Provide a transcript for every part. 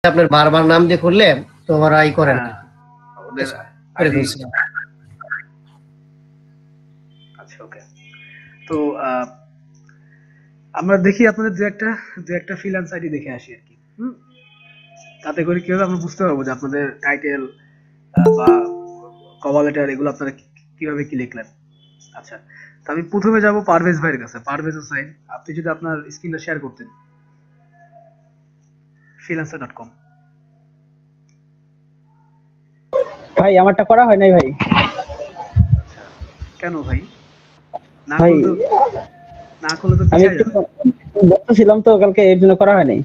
আপনার বারবার নাম দিয়ে করলে তো ওরা করে না। হ্যাঁ, ওদের করে আইডি। ফেলছিলাম। আচ্ছা, ওকে। তো আমরা দেখি আপনাদের দু একটা ফ্রিল্যান্স আইডি দেখে আসি আর কি। তাতে করে কি হবে, আমরা বুঝতে পারবো যে আপনাদের টাইটেল বা কভার লেটার এগুলো আপনারা কিভাবে কি লিখলেন। আচ্ছা, তো আমি প্রথমে যাব পারভেজ ভাইয়ের কাছে। পারভেজ হোসাইন, আপনি যদি আপনার স্ক্রিনটা শেয়ার করতেন freelancer.com। ভাই আমারটা করা হয় নাই ভাই। আচ্ছা, কেন ভাই? না ভাই করলে তো না করলে তো আমি পিছায় একটু যাবে। ব্যস্ত ছিলাম তো কালকে, এর জন্য করা হয় নাই।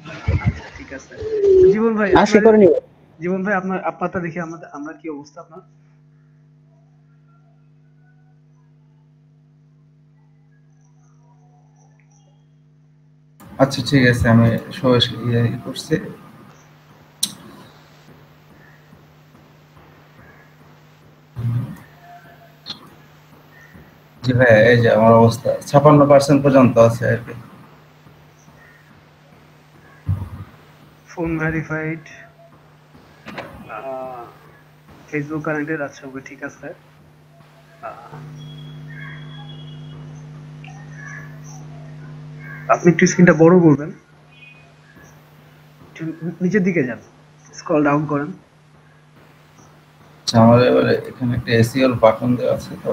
আচ্ছা, ঠিক আছে। জীবন ভাই আজকে আপনার, করে নিব। জীবন ভাই আপনারটা দেখি আমরা কি অবস্থা আপনার। আচ্ছা ঠিক আছে, আমি করছি। জি ভাই, এই যে আমার অবস্থা 56% পর্যন্ত আছে আর কি। Phone verified, Facebook connected. আচ্ছা, ওকে, ঠিক আছে। আপনি একটু স্ক্রিনটা বড় করবেন, একটু নিচের দিকে যান, স্ক্রল ডাউন করেন। আচ্ছা, আমার এবারে এখানে একটা এসিএল বাটন দেওয়া আছে, তো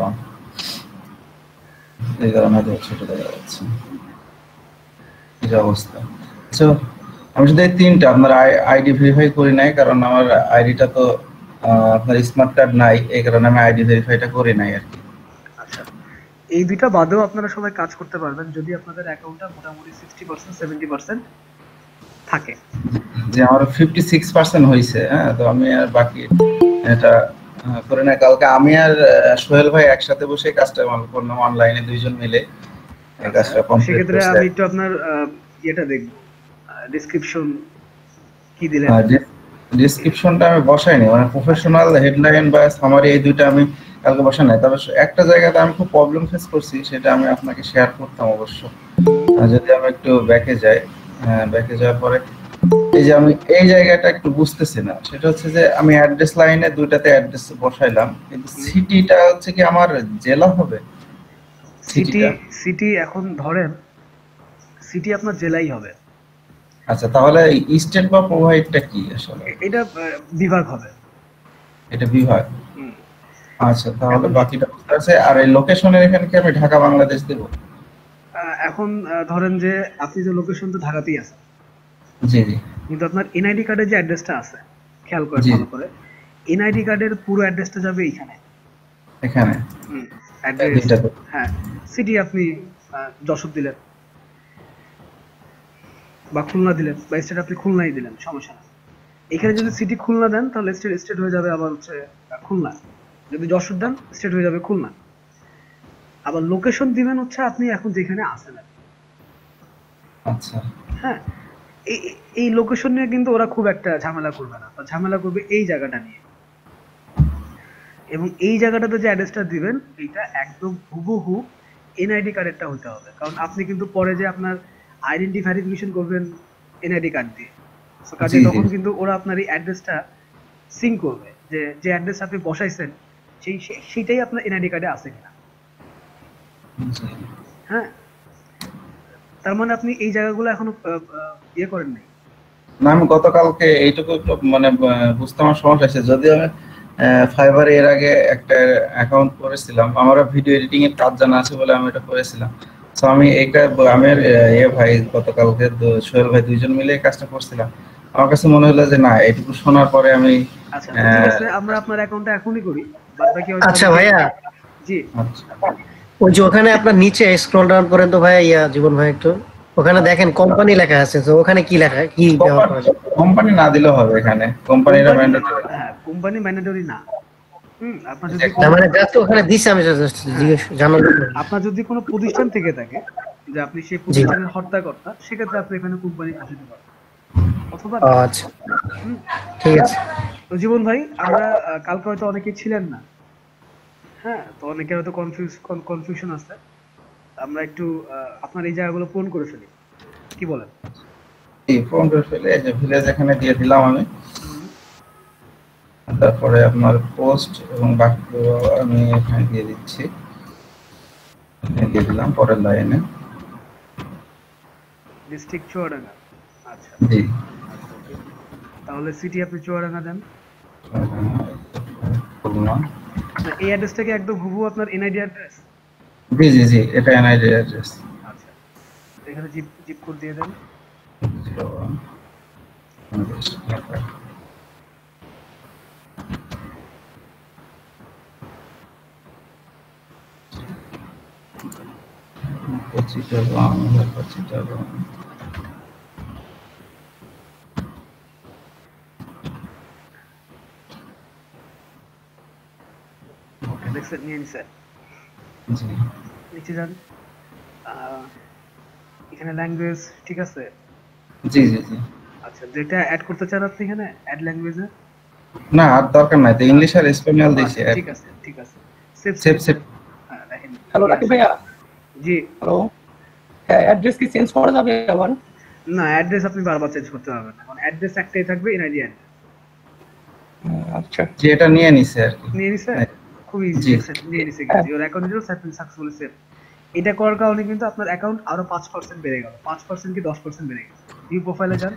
এই কারণে হয়তো ছোট দেখা যাচ্ছে এই যে অবস্থা। আচ্ছা, আমি শুধু এই তিনটা আপনার আইডি ভেরিফাই করি নাই, কারণ আমার আইডিটা তো আপনার স্মার্ট কার্ড নাই, এই কারণে আমি আইডি ভেরিফাইটা করি নাই আর কি। আচ্ছা, এই দুইটা বাদেও আপনারা সবাই কাজ করতে পারবেন যদি আপনাদের অ্যাকাউন্টটা মোটামুটি 60% 70% থাকে। যে আমার 56% হয়েছে। হ্যাঁ, তো আমি আর বাকি এটা করে না। কালকে আমি আর সোহেল ভাই একসাথে বসে কাজটা করলাম, অনলাইনে দুইজন মিলে এই আচ্ছা, কাজটা কমপ্লিট সেক্ষেত্রে করছে। আমি একটু আপনার ইয়েটা দেখবো, ডেসক্রিপশন কি দিলেন। ডিসক্রিপশনটা আমি বসাইনি, মানে প্রফেশনাল হেডলাইন বা সামারি এই দুইটা আমি কালকে বসাই নাই। তবে একটা জায়গাতে আমি খুব প্রবলেম ফেস করছি, সেটা আমি আপনাকে শেয়ার করতাম অবশ্য। যদি আমি একটু ব্যাকে যাই, ব্যাকে যাওয়ার পরে এই যে আমি এই জায়গাটা একটু বুঝতেছি না, সেটা হচ্ছে যে আমি অ্যাড্রেস লাইনে দুইটাতে অ্যাড্রেস বসাইলাম, কিন্তু সিটিটা হচ্ছে কি আমার জেলা হবে সিটি, সিটিটা। সিটি এখন ধরেন সিটি আপনার জেলাই হবে। আচ্ছা, তাহলে স্টেট বা প্রোভাইডটা কি আসলে? এটা বিভাগ হবে। এটা বিভাগ। হুম, আচ্ছা, তাহলে এখন বাকিটা বুঝতে পারছি। আর এই লোকেশনের এখানে কি আমি ঢাকা বাংলাদেশ দেবো? এখন ধরেন যে আপনি যে লোকেশন তো ঢাকাতেই আছে, জি জি কিন্তু আপনার এনআইডি কার্ডের যে অ্যাড্রেসটা আছে, খেয়াল করেন জি ভালো করে, এনআইডি কার্ডের পুরো অ্যাড্রেসটা যাবে এইখানে। এখানে অ্যাড্রেস, দুইটাতে। হ্যাঁ। সিটি আপনি যশোর দিলেন বা খুলনা দিলেন, বা স্টেট আপনি খুলনাই দিলেন, সমস্যা না। এখানে যদি সিটি খুলনা দেন তাহলে স্টেট স্টেট হয়ে যাবে আবার হচ্ছে খুলনা। যদি যশোর দেন স্টেট হয়ে যাবে খুলনা। আবার লোকেশন দিবেন হচ্ছে আপনি এখন যেখানে আছেন আর কি। আচ্ছা হ্যাঁ, এই এই লোকেশন নিয়ে কিন্তু ওরা খুব একটা ঝামেলা করবে না, ঝামেলা করবে এই জায়গাটা নিয়ে। এবং এই জায়গাটাতে যে অ্যাড্রেসটা দিবেন এটা একদম হুবহু এনআইডি কার্ডেরটা হতে হবে, কারণ আপনি কিন্তু পরে যে আপনার আইডেন্টি ভেরিফিকেশন করবেন এনআইডি কার্ড দিয়ে, তো কাজে জি জি তখন কিন্তু ওরা আপনার এই অ্যাড্রেসটা সিঙ্ক করবে, যে যে অ্যাড্রেস আপনি বসাইছেন সেইটাই আপনার এনআইডি কার্ডে আছে কিনা। জি। হ্যাঁ, তার মানে আপনি এই জায়গাগুলো এখনো ইয়ে করেন নাই। না, আমি গতকালকে এইটুকু একটু মানে বুঝতে আমার সমস্যা আছে। যদিও আমি ফাইবারে এর আগে একটা অ্যাকাউন্ট করেছিলাম, আমারও ভিডিও এডিটিং এর কাজ জানা আছে বলে আমি এটা করেছিলাম। তো আমি এটা আমি আর ভাই গতকালকে সোহেল ভাই দুইজন মিলে এই কাজটা করছিলাম। আমার কাছে মনে হলো যে না, এইটুকু শোনার পরে আমি আচ্ছা, তো ঠিক আছে, আমরা আপনার অ্যাকাউন্টটা এখনই করি, বাদ বাকি হয়তো আচ্ছা আমাকে। ভাইয়া, জি, আচ্ছা ওই যে ওখানে আপনার নিচে স্ক্রল ডাউন করেন তো ভাইয়া, জীবন ভাই একটু ওখানে দেখেন কোম্পানি লেখা আছে, তো ওখানে কি লেখা, কি ব্যবহার করা যায়? কোম্পানি না দিলেও হবে, এখানে কোম্পানিরা কোম্পানি, ম্যান্ডেটরি। হ্যাঁ, কোম্পানি ম্যান্ডেটরি না। আপনার যদি না কোনো, মানে জাস্ট ওখানে দিছে, আমি just হ্যাঁ, জিজ্ঞেস জানার জন্য। আপনার যদি কোনো প্রতিষ্ঠান থেকে থাকে যে আপনি সেই জি, প্রতিষ্ঠানের হর্তাকর্তা, সেক্ষেত্রে আপনি এখানে কোম্পানি বসাতে পারেন, অথবা ও না। আচ্ছা, হুম, ঠিক আছে। তো জীবন ভাই, আমরা কালকে হয়তো অনেকেই ছিলেন না। হ্যাঁ, তো অনেকের হয়তো কনফিউশন আছে। আমরা একটু আপনার এই জায়গাগুলো পূরণ করে ফেলি, কি বলেন? ফোন করে ফেলে এই যে ভিলেজ এখানে দিয়ে দিলাম আমি। তারপরে আপনার পোস্ট এবং বাকিগুলো আমি এখানে দিয়ে দিচ্ছি, এখানে দিয়ে দিলাম পরের লাইনে। ডিস্ট্রিক্ট চুয়াডাঙ্গা। আচ্ছা জি আচ্ছা ওকে, তাহলে সিটি আপনি চুয়াডাঙ্গা দেন। খুলনা। না, এই অ্যাড্রেসটা কি একদম হুবহু আপনার এনআইডি অ্যাড্রেস? জি জি জি, এটা এনআইডি অ্যাড্রেস। আচ্ছা, এখানে জিপ জিপ কোড দিয়ে দেন। 01 চিটাগং। ওকে, দেখছেন নিয়ে নিছে। জি নিচে যান, এখানে ল্যাঙ্গুয়েজ ঠিক আছে। জি জি জি। আচ্ছা, যেটা অ্যাড করতে চান আপনি এখানে অ্যাড ল্যাঙ্গুয়েজে। না আর দরকার নাই, তো ইংলিশ আর স্পেনিয়াল দিয়েছি। ঠিক আছে ঠিক আছে, সেভ সেভ সেভ। হ্যাঁ দেখেন। হ্যালো রাকিব ভাইয়া। জি। হ্যালো, হ্যাঁ অ্যাড্রেস কি চেঞ্জ করা যাবে আবার? না, অ্যাড্রেস আপনি বারবার চেঞ্জ করতে পারবেন না, এখন অ্যাড্রেস একটাই থাকবে, এনআইডি অ্যাড্রেস। আচ্ছা যে এটা নিয়ে নিছে আর কি। নিয়ে নিছে, খুব ইজি। জি। নিয়ে নিছে কিন্তু your account is successfully save. এটা করার কারণে কিন্তু আপনার অ্যাকাউন্ট আরো 5% বেড়ে গেল, 5% কি 10% বেড়ে গেছে। ভিউ প্রোফাইলে যান,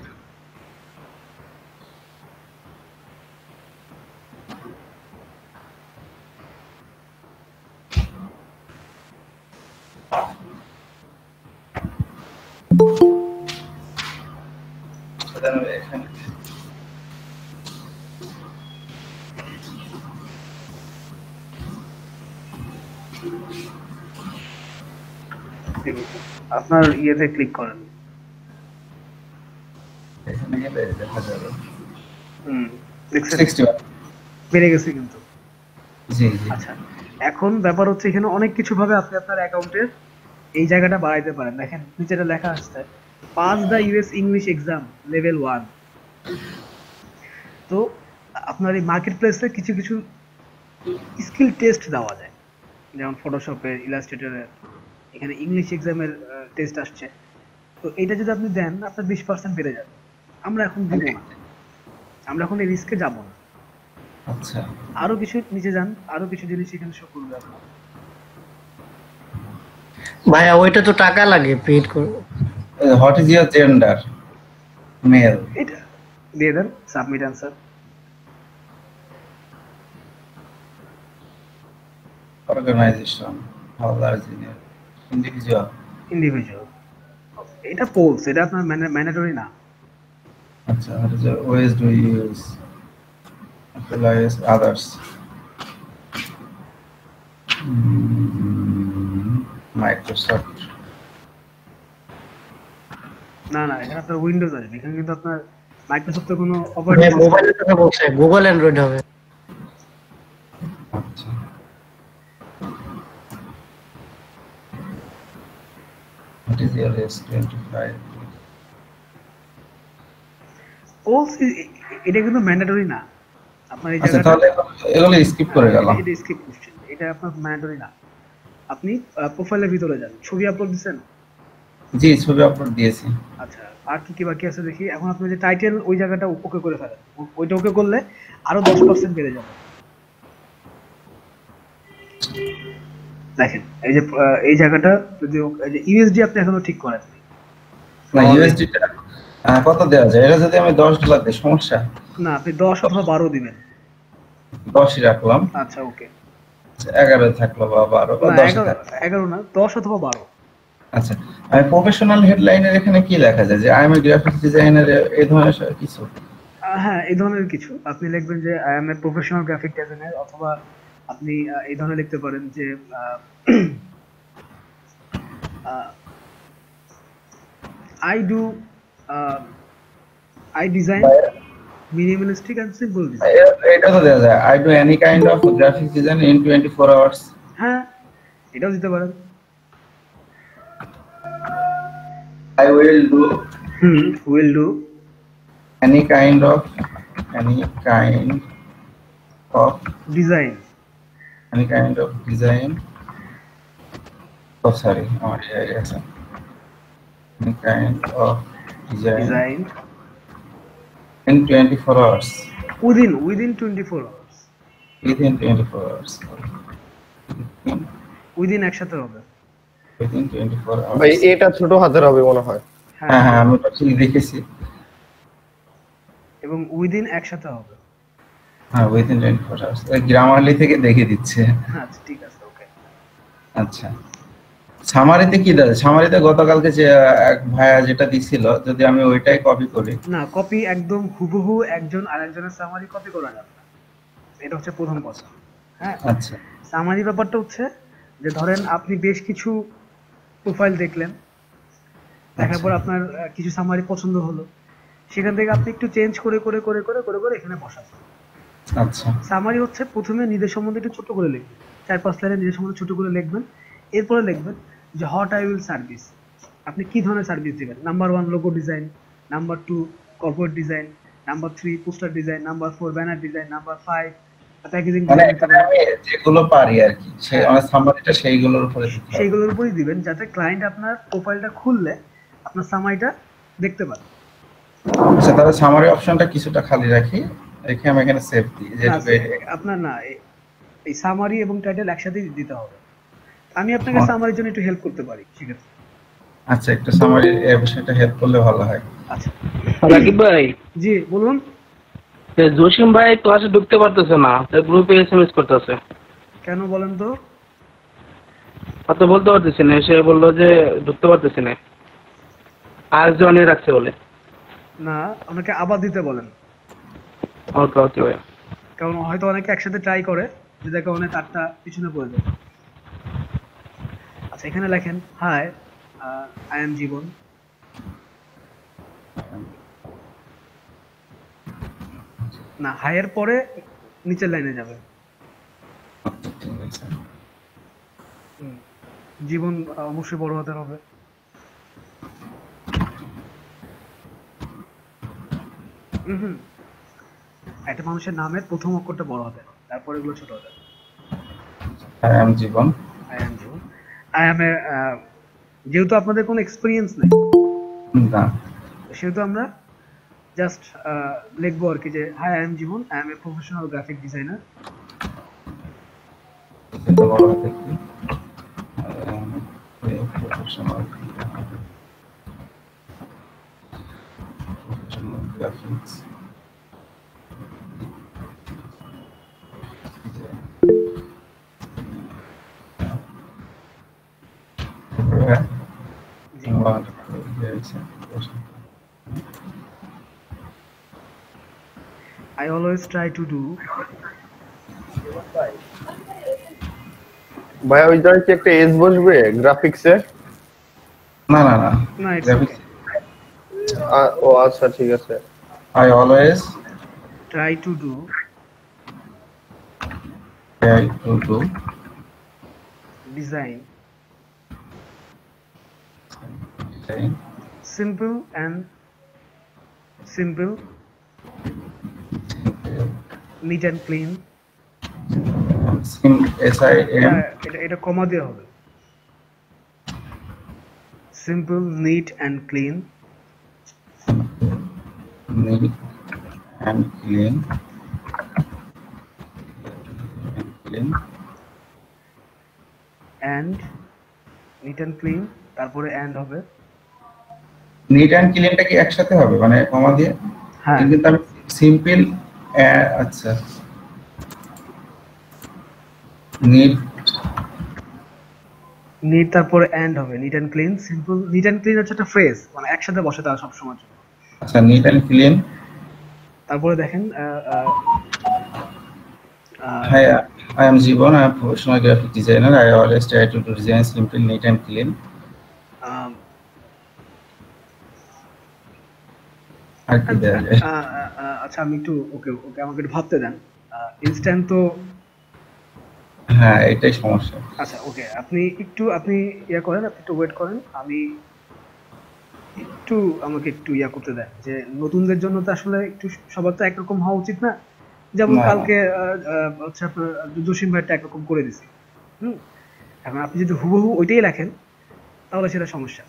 এখানে আপনার ইয়েতে ক্লিক করেন। এখানে গেলে দেখা যাবে দেখছেন 61। বেড়ে গেছে কিন্তু। জি জি। আচ্ছা, এখন ব্যাপার হচ্ছে এখানে অনেক কিছু ভাবে আপনি আপনার অ্যাকাউন্টের এই জায়গাটা বাড়াইতে পারেন। দেখেন নিচেটা লেখা আসছে, pass the US English exam level 1। তো আপনার এই মার্কেট প্লেসে কিছু কিছু স্কিল টেস্ট দেওয়া যায়, যেমন ফটোশপের, ইলাস্ট্রেটরের, এখানে ইংলিশ এক্সামের টেস্ট আসছে। তো এটা যদি আপনি দেন, আপনার 20% বেড়ে যাবে। আমরা এখন দিব না, আমরা এখন এই রিস্কে যাব না। আচ্ছা আরো কিছু নিচে যান, আরো কিছু জিনিস এখানে শো করবে আপনার। ভাইয়া ওইটা তো টাকা লাগে পেড করে। What is your gender? Male. এটা দিয়ে দেন, submit answer. Organization, how large individual. Individual, এটা পোলস, এটা আপনার ম্যান্ডেটরি না। আচ্ছা, what is the OS do you use? Applies others. Microsoft. না না, এখানে আপনার উইন্ডোজ আসবে, এখানে কিন্তু আপনার মাইক্রোসফটের কোনো অপারেটিং সিস্টেম। মোবাইলের কথা বলছে, গুগল অ্যান্ড্রয়েড হবে। আচ্ছা, what is your S25? Polls এটা কিন্তু ম্যান্ডেটরি না আপনার এই আচ্ছা, জায়গাটা। তাহলে এগুলো স্কিপ করে গেলাম। এটা স্কিপ কোশ্চেন, এটা আপনার ম্যান্ডেটরি না। আপনি প্রোফাইলের ভিতরে যান, ছবি আপলোড দিবেন। জি, ছবি আপলোড দিয়েছি। আচ্ছা, আর কি কি বাকি আছে দেখি। এখন আপনি যে টাইটেল, ওই জায়গাটা ওকে করে ফেলেন, ওইটা ওকে করলে আরো 10% বেড়ে যাবে। দেখেন এই যে এই জায়গাটা, যদি এই যে ইউএসডি আপনি এখনো ঠিক করেন না, ইউএসডি টা কত দেওয়া যায়? এটা যদি আমি $10 দিই সমস্যা? না, আপনি 10 অথবা 12 দিবেন। 10ই রাখলাম। আচ্ছা ওকে, 11 থাকলো বা 12 বা 10 থাকলো। 11 না, 10 অথবা 12। আচ্ছা, আমি প্রফেশনাল হেডলাইনের এখানে কি লেখা যায়? যে I am A graphic designer, এই ধরনের কিছু? হ্যাঁ, এই ধরনের কিছু আপনি লিখবেন যে I am a professional graphic designer, অথবা আপনি এই ধরনের লিখতে পারেন যে I do I design minimalistic and simple design. এটা তো দেওয়া যায়, I do any kind of graphic design in 24 hours. হ্যাঁ, এটাও দিতে পারেন। I will do will do any kind of design. design. Oh, sorry, আমার আছে. Any kind of design in 24 hours. Within 24 hours, Within 24 hours. Within একসাথে হবে। Within 24 ভাই hours. এটা ছোট হাতের হবে মনে হয়। হ্যাঁ হ্যাঁ আমি ওটা ঠিক দেখেছি। এবং উইদিন একসাথে হবে। হ্যাঁ within 24 hours। ওই গ্রামারলি থেকে দেখে দিচ্ছে। আচ্ছা ঠিক আছে, ওকে। আচ্ছা সামারিতে কি দেয়? সামারিতে গতকালকে যে এক ভাইয়া যেটা দিছিল, যদি আমি ওইটাই কপি করি। না, কপি একদম হুবহু একজন আরেকজনের সামারি কপি করা যাবে না, এটা হচ্ছে প্রথম কথা। হ্যাঁ, আচ্ছা সামারি ব্যাপারটা হচ্ছে যে ধরেন আপনি বেশ কিছু প্রোফাইল দেখলেন, দেখার পর আপনার কিছু সামারি পছন্দ হলো, সেখান থেকে আপনি একটু চেঞ্জ করে করে করে করে করে করে এখানে বসাবেন। আচ্ছা সামারি হচ্ছে প্রথমে নিজের সম্বন্ধে একটু ছোট করে লিখবেন, 4-5 লাইনে নিজের সম্বন্ধে ছোট করে লিখবেন, এরপরে লিখবেন যে হোয়াট আই উইল সার্ভিস, আপনি কি ধরনের সার্ভিস দিবেন। Number 1 logo design, number 2 corporate design, number 3 poster design, number 4 banner design, number 5 packaging মানে ডিজাইন। এখানে আমি যেগুলো পারি আর কি, সেই আমার সামারিটা সেইগুলোর উপরে দিতে হবে। সেইগুলোর উপরই দিবেন, যাতে ক্লায়েন্ট আপনার প্রোফাইলটা খুললে আপনার সামারিটা দেখতে পারে। আচ্ছা তাহলে সামারি অপশনটা কিছুটা খালি রাখি, রেখে আমি এখানে সেভ দিই না, যেটুকু আপনার না, এই সামারি এবং টাইটেল একসাথেই দিতে হবে। আমি আপনাকে সামারির জন্য একটু হেল্প করতে পারি, ঠিক আছে? আচ্ছা একটু সামারি এই বিষয়টা হেল্প করলে ভালো হয়। আচ্ছা রাকিব ভাই, জি বলুন। জসিম ভাই ক্লাসে ঢুকতে পারতেছে না, গ্রুপে এসএমএস করতেছে। কেন বলেন তো? কত বলতে পারতেছি না, সে বললো যে ঢুকতে পারতেছি না, আর জনিয়ে রাখছে বলে। না, ওনাকে আবার দিতে বলেন, ওকে ওকে ভাই। কারণ হয়তো অনেকে একসাথে ট্রাই করে, যে কারণে তারটা পিছনে পড়ে যায়। আচ্ছা এখানে লেখেন হাই আই এম জীবন। না, হাই এর পরে নিচের লাইনে যাবে। ঠিক আছে। জীবন অবশ্যই বড় হাতের হবে। হুম, একটা মানুষের নামের প্রথম অক্ষরটা বড় হাতের, তারপরে এগুলো ছোট হাতের। I am Jibon. I am Jibon, I am a, যেহেতু আপনাদের কোনো এক্সপিরিয়েন্স নেই, না সেহেতু আমরা জাস্ট লিখবো আর কি যে hi I am Jibon, I am a professional graphic designer. এটা বড় হাতে কি professional graphics I always try to do ভাই ওই জায়গায় কি একটা এজ বসবে গ্রাফিক্সে? না না না না, it's গ্রাফিক্স okay. ও আচ্ছা ঠিক আছে। I always Try to do try to do design design simple, neat and clean. SIM এটা কমা দেওয়া হবে। Simple, neat and clean. neat and clean And neat and clean, তারপরে and হবে। নিট অ্যান্ড ক্লিনটা কি একসাথে হবে মানে কমা দিয়ে? হ্যাঁ, কিন্তু আমি সিম্পল আচ্ছা নিট তারপরে and হবে, neat and clean. Simple, neat and clean হচ্ছে একটা ফ্রেজ, মানে একসাথে বসে তারা সব সময়। আচ্ছা নিট অ্যান্ড ক্লিন। তারপরে দেখেন Hi, I am Jeevan. I am a professional graphic designer. I always try to do design simple, neat and clean. আর কি দেয়া যায়? আচ্ছা আমি একটু ওকে আমাকে একটু ভাবতে দেন। ইনস্ট্যান্ট তো, হ্যাঁ এটাই সমস্যা। আচ্ছা ওকে, আপনি ইয়া করেন, আপনি একটু ওয়েট করেন, আমি একটু আমাকে একটু ইয়া করতে দেন, যে নতুনদের জন্য তো আসলে একটু সবার তো একরকম হওয়া উচিত না। যেমন না। কালকে হচ্ছে আপনার জসিম ভাইটা একরকম করে দিছি। এখন আপনি যদি হুবহু ওইটাই লেখেন তাহলে সেটা সমস্যা।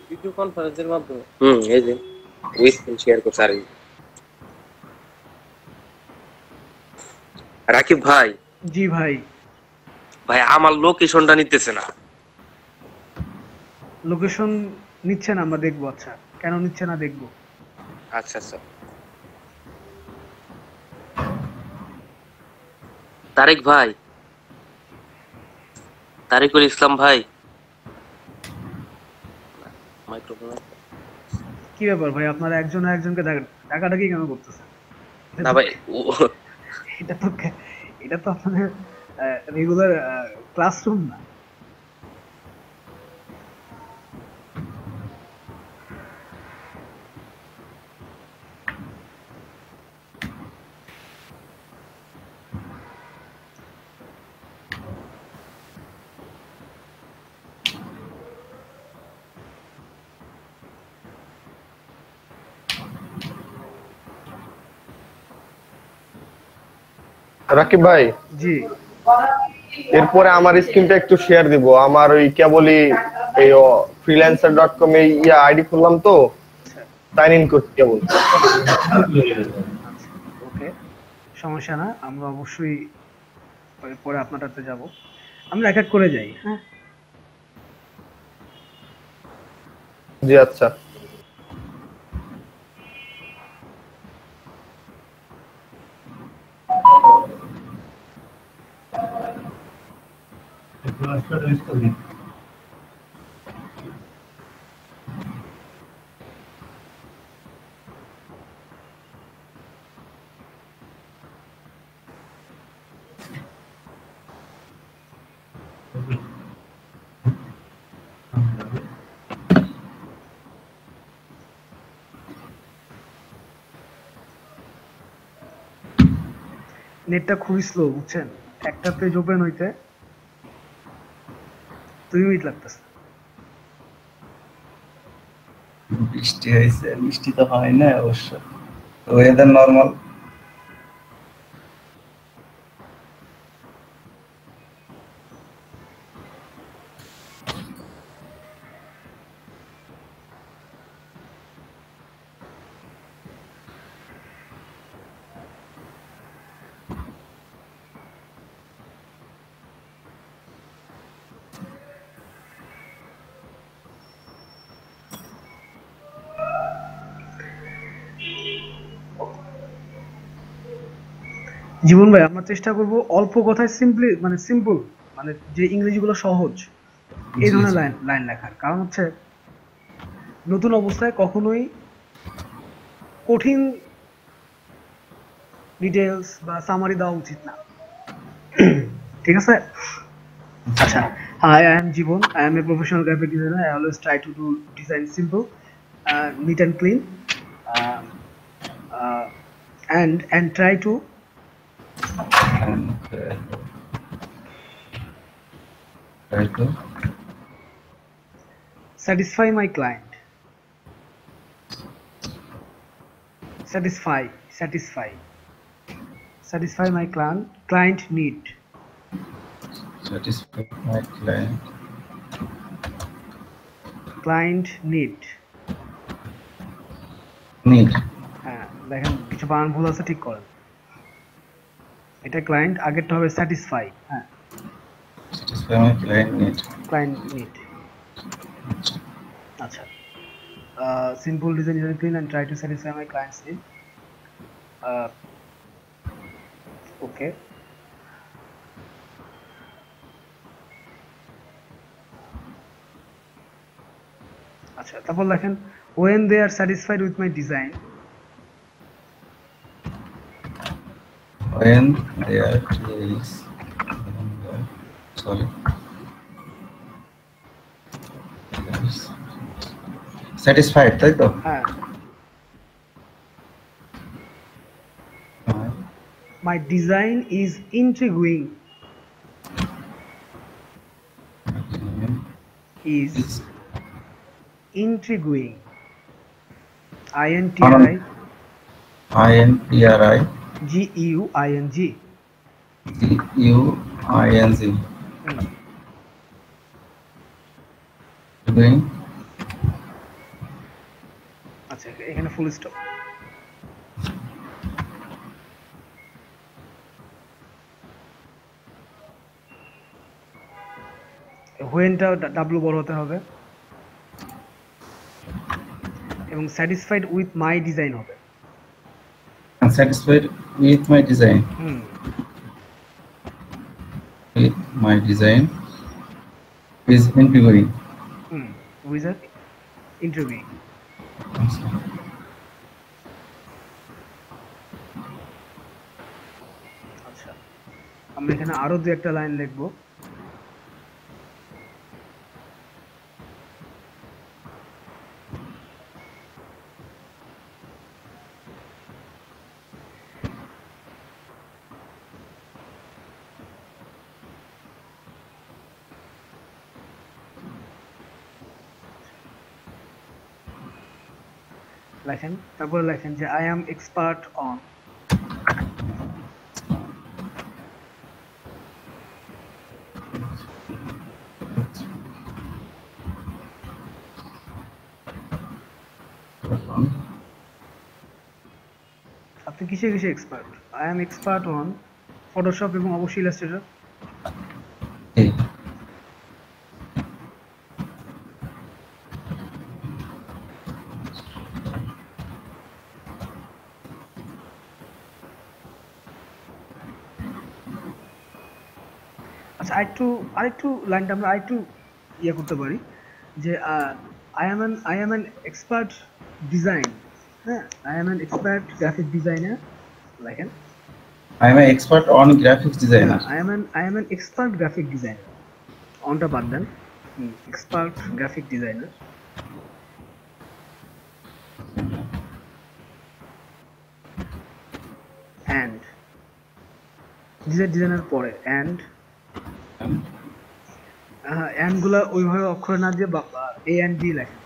ভিডিও কনফারেন্সের মাধ্যমে এই যে ওই স্ক্রিন শেয়ার করছে আর রাকিব ভাই জি ভাই। ভাই আমার লোকেশনটা নিতেছে না। লোকেশন নিচ্ছে না, আমরা দেখবো। আচ্ছা, কেন নিচ্ছে না দেখবো। আচ্ছা আচ্ছা তারেক ভাই, তারিকুল ইসলাম ভাই, মাইক্রোফোন কি ব্যাপার ভাই, আপনারা একজন একজনকে ডাকাডাকি কেন করতেছেন? না ভাই এটা তো এটা তো আপনাদের রেগুলার ক্লাসরুম না। রাকিব ভাই, জি এরপরে আমার স্ক্রিনটা একটু শেয়ার দিব। আমার ওই কেবলই এই freelancer.com এ আইডি খুললাম তো, সাইন ইন করতে কেবল। ওকে, সমস্যা না, আমরা অবশ্যই পরে আপনারটাতে যাব। আমরা এক এক করে যাই। হ্যাঁ জি আচ্ছা। নেটটা খুবই স্লো, বুঝছেন? একটা পেজ ওপেন হইতে 2 মিনিট লাগতেছে। বৃষ্টি হয়েছে, বৃষ্টি তো হয় না অবশ্য, ওয়েদার নর্মাল। জীবন ভাই, আমরা চেষ্টা করব অল্প কথায় সিম্পল, মানে যে ইংরেজিগুলো সহজ এই ধরনের লাইন লেখার। কারণ হচ্ছে নতুন অবস্থায় কখনোই কঠিন ডিটেলস বা সামারি দেওয়া উচিত না। ঠিক আছে? আচ্ছা, hi, I am Jibon. I am a professional graphic designer. I always try to do design simple, neat and clean, uh, and try to satisfy my client. Satisfy my client need. Satisfy my Client need. হ্যাঁ, দেখেন কিছু বানান ভুল আছে, ঠিক করেন। এটা client, আগেরটা হবে স্যাটিসফাই। হ্যাঁ, satisfy my ক্লায়েন্ট নিড। আচ্ছা, simple design is clean and try to satisfy my client's need. Okay. আচ্ছা, তারপর লেখেন when they are satisfied with my design. when they are satisfied, তাই তো? হ্যাঁ, my design is intriguing. Is intriguing. INTRI GEUING. Doing আচ্ছা এখানে full stop. হোয়েনটা W বড় হতে হবে এবং স্যাটিসফাইড উইথ মাই ডিজাইন হবে। Satisfied with my design. Hmm With my design is interviewing. Hmm উইজার ইন্টারভিউ। আচ্ছা আমরা এখানে আরো দু একটা লাইন লিখবো। লেখেন, তারপরে লেখেন যে আই অ্যাম এক্সপার্ট অন। আপনি কিসে কিসে expert? I am expert on Photoshop এবং অবশ্যই ইলাস্ট্রেটর। Okay. আচ্ছা আরেকটু লাইনটা আমরা আরেকটু ইয়ে করতে পারি যে I am an expert design. হ্যাঁ, I am an expert graphic designer. লেখেন I am an expert on graphics designer. I am an expert graphic designer. অনটা বাদ দেন, expert graphic designer. And designer পরে অ্যান্ড গুলা ওইভাবে অক্ষর না দিয়ে এ এন্ড ডি লেখেন।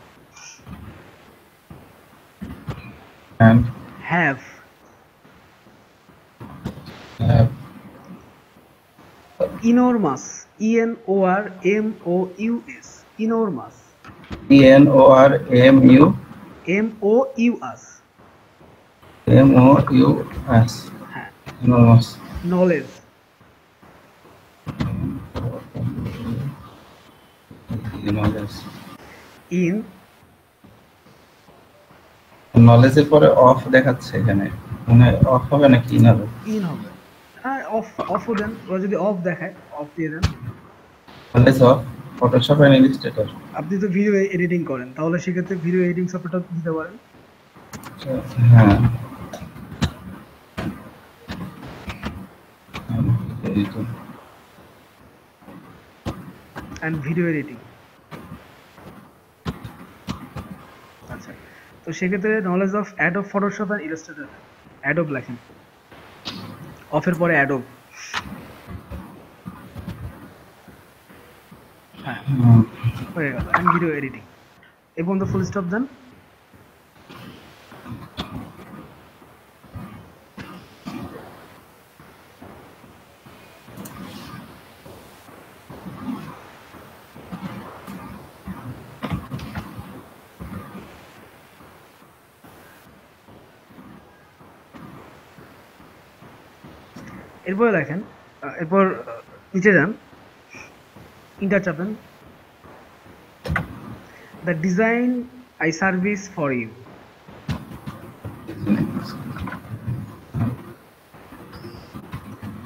And have enormous enormous enormous ENORMUS MOUS হ্যাঁ enormous knowledge in knowledge এর পরে অফ দেখাচ্ছে এখানে, মানে অফ হবে নাকি না হবে? in হবে। হ্যাঁ অফ দেন, ওরা যদি অফ দেখায় অফ দিয়ে দেন। knowledge of Photoshop and Illustrator. আপনি তো ভিডিও এডিটিং করেন, তাহলে সেক্ষেত্রে ভিডিও এডিটিং সফটওয়্যারটা দিতে পারেন। হ্যাঁ অ্যান্ড ভিডিও এডিটিং। আচ্ছা তো সেক্ষেত্রে knowledge of Adobe Photoshop and Illustrator. Adobe লেখেন, অফের পরে অ্যাডোব। হ্যাঁ হয়ে গেল, অ্যান্ড ভিডিও এডিটিং। এই পর্যন্ত ফুল স্টপ দেন। এরপরে দেখেন, এরপর নিচে যান, ইন্টার চাপেন। The design I service for you.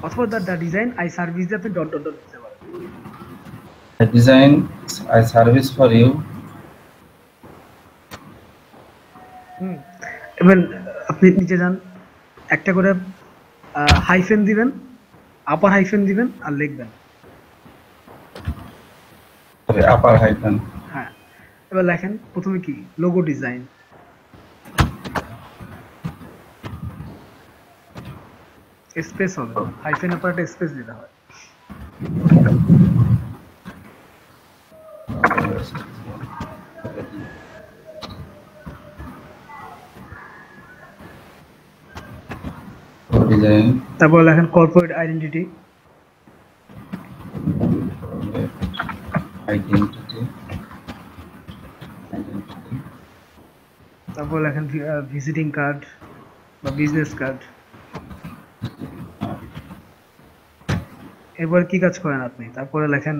অথবা দ্য ডিজাইন আই সার্ভিস দিয়ে আপনি ডট ডট ডট দিতে পারেন। The design I service for you. এবার আপনি নিচে যান, একটা করে হাইফেন দিবেন, আপার হাইফেন দিবেন আর লিখবেন। Upper hyphen. হ্যাঁ এবার লেখেন প্রথমে কি লোগো ডিজাইন, স্পেস হবে, হাইফেনের পর একটা স্পেস দিতে হয়। Design. তারপর লেখেন কর্পোরেট আইডেন্টিটি। Identity. তারপর তারপর লেখেন ভিজিটিং কার্ড বা বিজনেস কার্ড। এরপর কি কাজ করেন আপনি? তারপরে লেখেন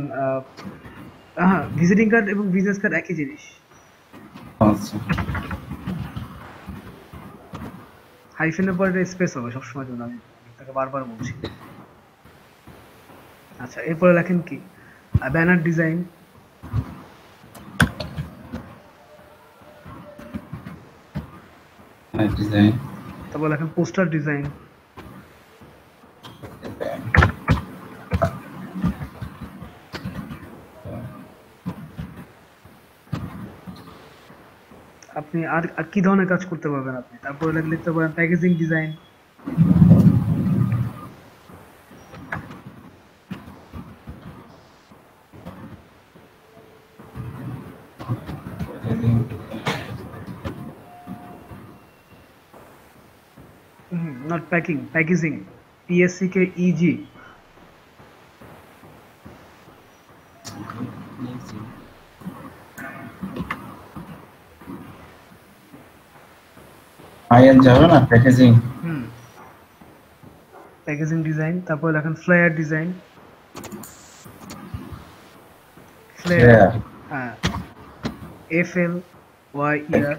হ্যাঁ, ভিজিটিং কার্ড এবং বিজনেস কার্ড একই জিনিস। আচ্ছা হাইফেনের পরে স্পেস হবে সবসময় জন্য, আমি তাকে বারবার বলছি। আচ্ছা, এরপরে লেখেন কি? ব্যানার ডিজাইন, ডিজাইন, তারপর লেখেন পোস্টার ডিজাইন, আপনি আর কি ধরনের কাজ করতে পারবেন আপনি? তারপরে লিখতে পারেন packaging design, not packing, packaging, PSCKEG। I N যাবে না প্যাকেজিং, প্যাকেজিং ডিজাইন। তারপর লেখেন ফ্লায়ার ডিজাইন, ফ্লায়ার, হ্যাঁ, FLYER,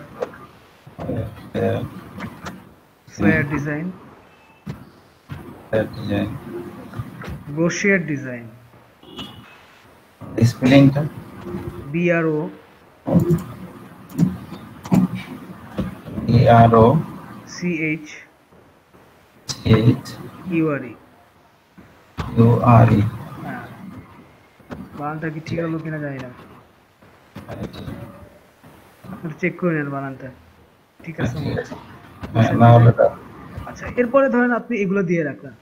flyer design, design, brochure design, স্পেলিংটা BRO ERO CH CH URE। URE। হ্যাঁ, বানানটা কি ঠিক হলো কিনা জানি না, আপনি চেক করে নেন বানানটা ঠিক আছে মনে হয়। না হলে তা আচ্ছা, এরপরে ধরেন আপনি এগুলো দিয়ে রাখলেন,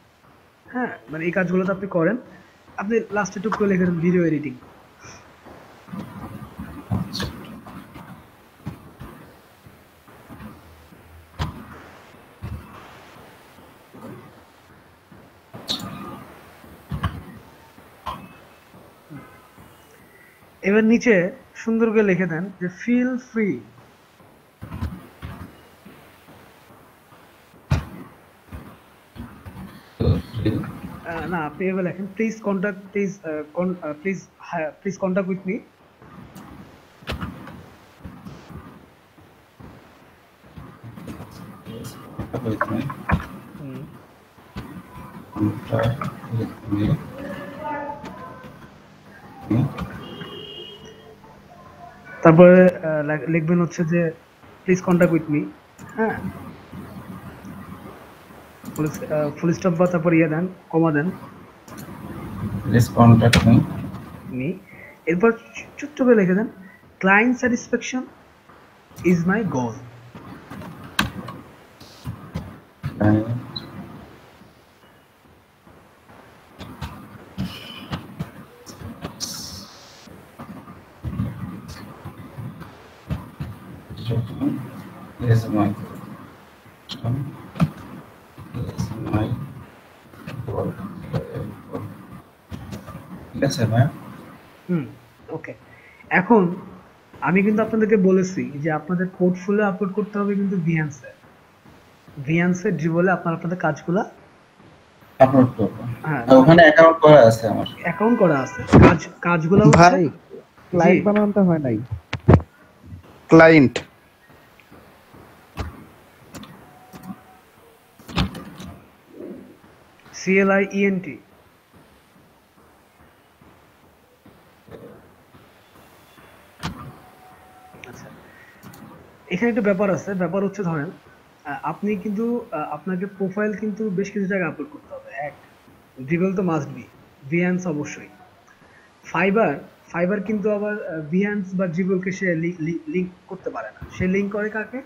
হ্যাঁ, মানে এই কাজগুলো তো আপনি করেন, আপনি লাস্টে টুক করে লিখে দেন ভিডিও এডিটিং। এবার নিচে সুন্দর করে লিখে দেন যে ফিল ফ্রি। না, আপনি এবার লেখেন please contact, please contact with me. তারপরে লিখবেন হচ্ছে যে প্লিজ কন্টাক্ট উইথ মি, হ্যাঁ, ফুল স্টপ বা তারপর ইয়ে দেন, কমা দেন, প্লিজ কন্টাক্ট মি। এরপর ছোট্ট করে লিখে দেন client satisfaction is my goal. is my ঠিক আছে ভাই। ওকে, এখন আমি কিন্তু আপনাদেরকে বলেছি যে আপনাদের পোর্টফোলিও আপলোড করতে হবে কিন্তু ভিএনসে ড্রিবলে আপনাদের কাজগুলো আপলোড করব। হ্যাঁ, ওখানে অ্যাকাউন্ট করা আছে আমার, অ্যাকাউন্ট করা আছে, কাজগুলো ভাই ক্লায়েন্ট বানানোটা হয় নাই, ক্লায়েন্ট CLIENT। আচ্ছা, এখানে একটা ব্যাপার আছে, ব্যাপার হচ্ছে ধরেন আপনি কিন্তু আপনাকে প্রোফাইল কিন্তু বেশ কিছু জায়গায় আপলোড করতে হবে। এক, ড্রিবল তো মাস্ট বি, ভিএনস অবশ্যই, ফাইবার কিন্তু আবার ভিএনস বা ড্রিবলকে সে লিংক করতে পারে না, সে লিংক করে কাকে?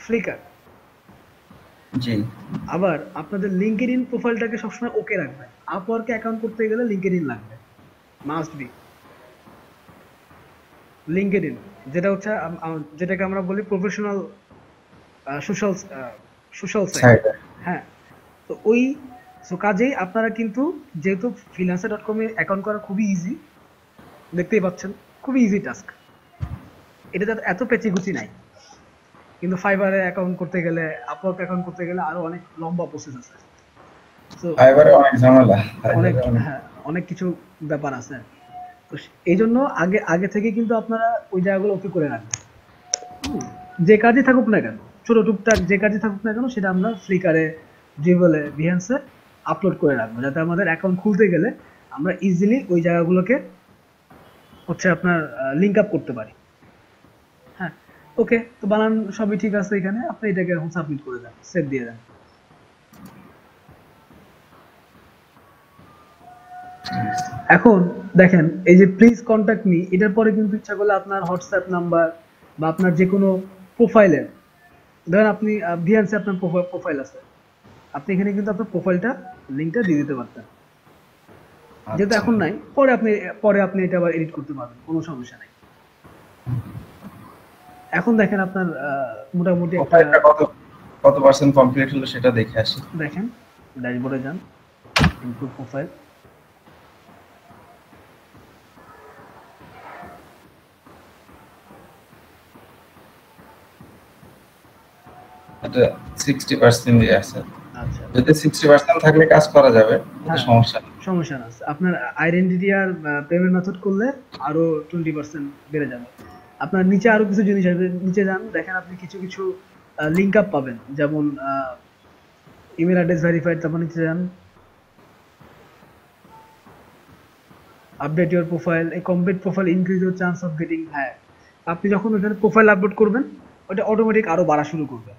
ফ্লিকার। জি। আবার আপনাদের লিঙ্কডইন প্রোফাইলটাকে সবসময় ওকে রাখবেন। আপওয়ার্কে অ্যাকাউন্ট করতে গেলে লিঙ্কডইন লাগবে, মাস্ট বি লিঙ্কডইন, যেটা হচ্ছে যেটাকে আমরা বলি প্রফেশনাল সোশ্যাল সাইট। হ্যাঁ, তো কাজেই আপনারা কিন্তু যেহেতু freelancer.com এ অ্যাকাউন্ট করা খুবই ইজি, দেখতেই পাচ্ছেন খুবই ইজি টাস্ক, এটা এত পেঁচিগুচি নাই। কিন্তু ফাইবারে অ্যাকাউন্ট করতে গেলে, আপওয়ার্ক অ্যাকাউন্ট করতে গেলে আরো অনেক লম্বা প্রসেস আছে। তো ফাইবারে অনেক ঝামেলা, অনেক, ফাইবারে অনেক। হ্যাঁ, অনেক কিছু ব্যাপার আছে। তো এই জন্য আগে আগে থেকে কিন্তু আপনারা ওই জায়গাগুলো ওকে করে রাখবেন। যে কাজই থাকুক না কেন, ছোট টুকটাক যে কাজই থাকুক না কেন, সেটা আমরা ফ্লিকারে, ড্রিবলে, বিহান্সে আপলোড করে রাখবো, যাতে আমাদের অ্যাকাউন্ট খুলতে গেলে আমরা ইজিলি ওই জায়গাগুলোকে হচ্ছে আপনার লিঙ্ক আপ করতে পারি। হ্যাঁ, ওকে, তো বানান সবই ঠিক আছে এখানে, আপনি এটাকে এখন সাবমিট করে দেন, সেভ দিয়ে দেন। এখন দেখেন এই যে প্লিজ কন্ট্যাক্ট মি, এটার পরে কিন্তু ইচ্ছা করলে আপনার হোয়াটসঅ্যাপ নাম্বার বা আপনার যে কোনো প্রোফাইলের, ধরেন আপনি ভিএনসি আপনার প্রোফাইল আছে, আপনি এখানে কিন্তু আপনার প্রোফাইলটা লিঙ্কটা দিয়ে দিতে পারতেন, যেহেতু এখন নাই, পরে আপনি এটা আবার এডিট করতে পারবেন, কোনো সমস্যা নাই। এখন দেখেন আপনার মোটামুটি প্রোফাইলটা কত পার্সেন্ট কমপ্লিট হলো সেটা দেখে আসি। দেখেন ড্যাশবোর্ডে যান, ইমপ্রুভ প্রোফাইল, এটা 60% আছে। আচ্ছা, যদি 60% থাকলে কাজ করা যাবে, হ্যাঁ, সমস্যা নেই। সমস্যা না। আপনার আইডেন্টিটি আর পেমেন্ট মেথড করলে আরো 20% বেড়ে যাবে। আপনার নিচে আরো কিছু জিনিস আছে, নিচে যান, দেখেন আপনি কিছু কিছু লিঙ্ক আপ পাবেন, যেমন ইমেল অ্যাড্রেস ভেরিফাইড, তারপর নিচে যান আপডেট ইউর প্রোফাইল, এই complete profile increase your chance of getting hire. আপনি যখন ওখানে প্রোফাইল আপলোড করবেন, ওটা অটোমেটিক আরো বাড়া শুরু করবে।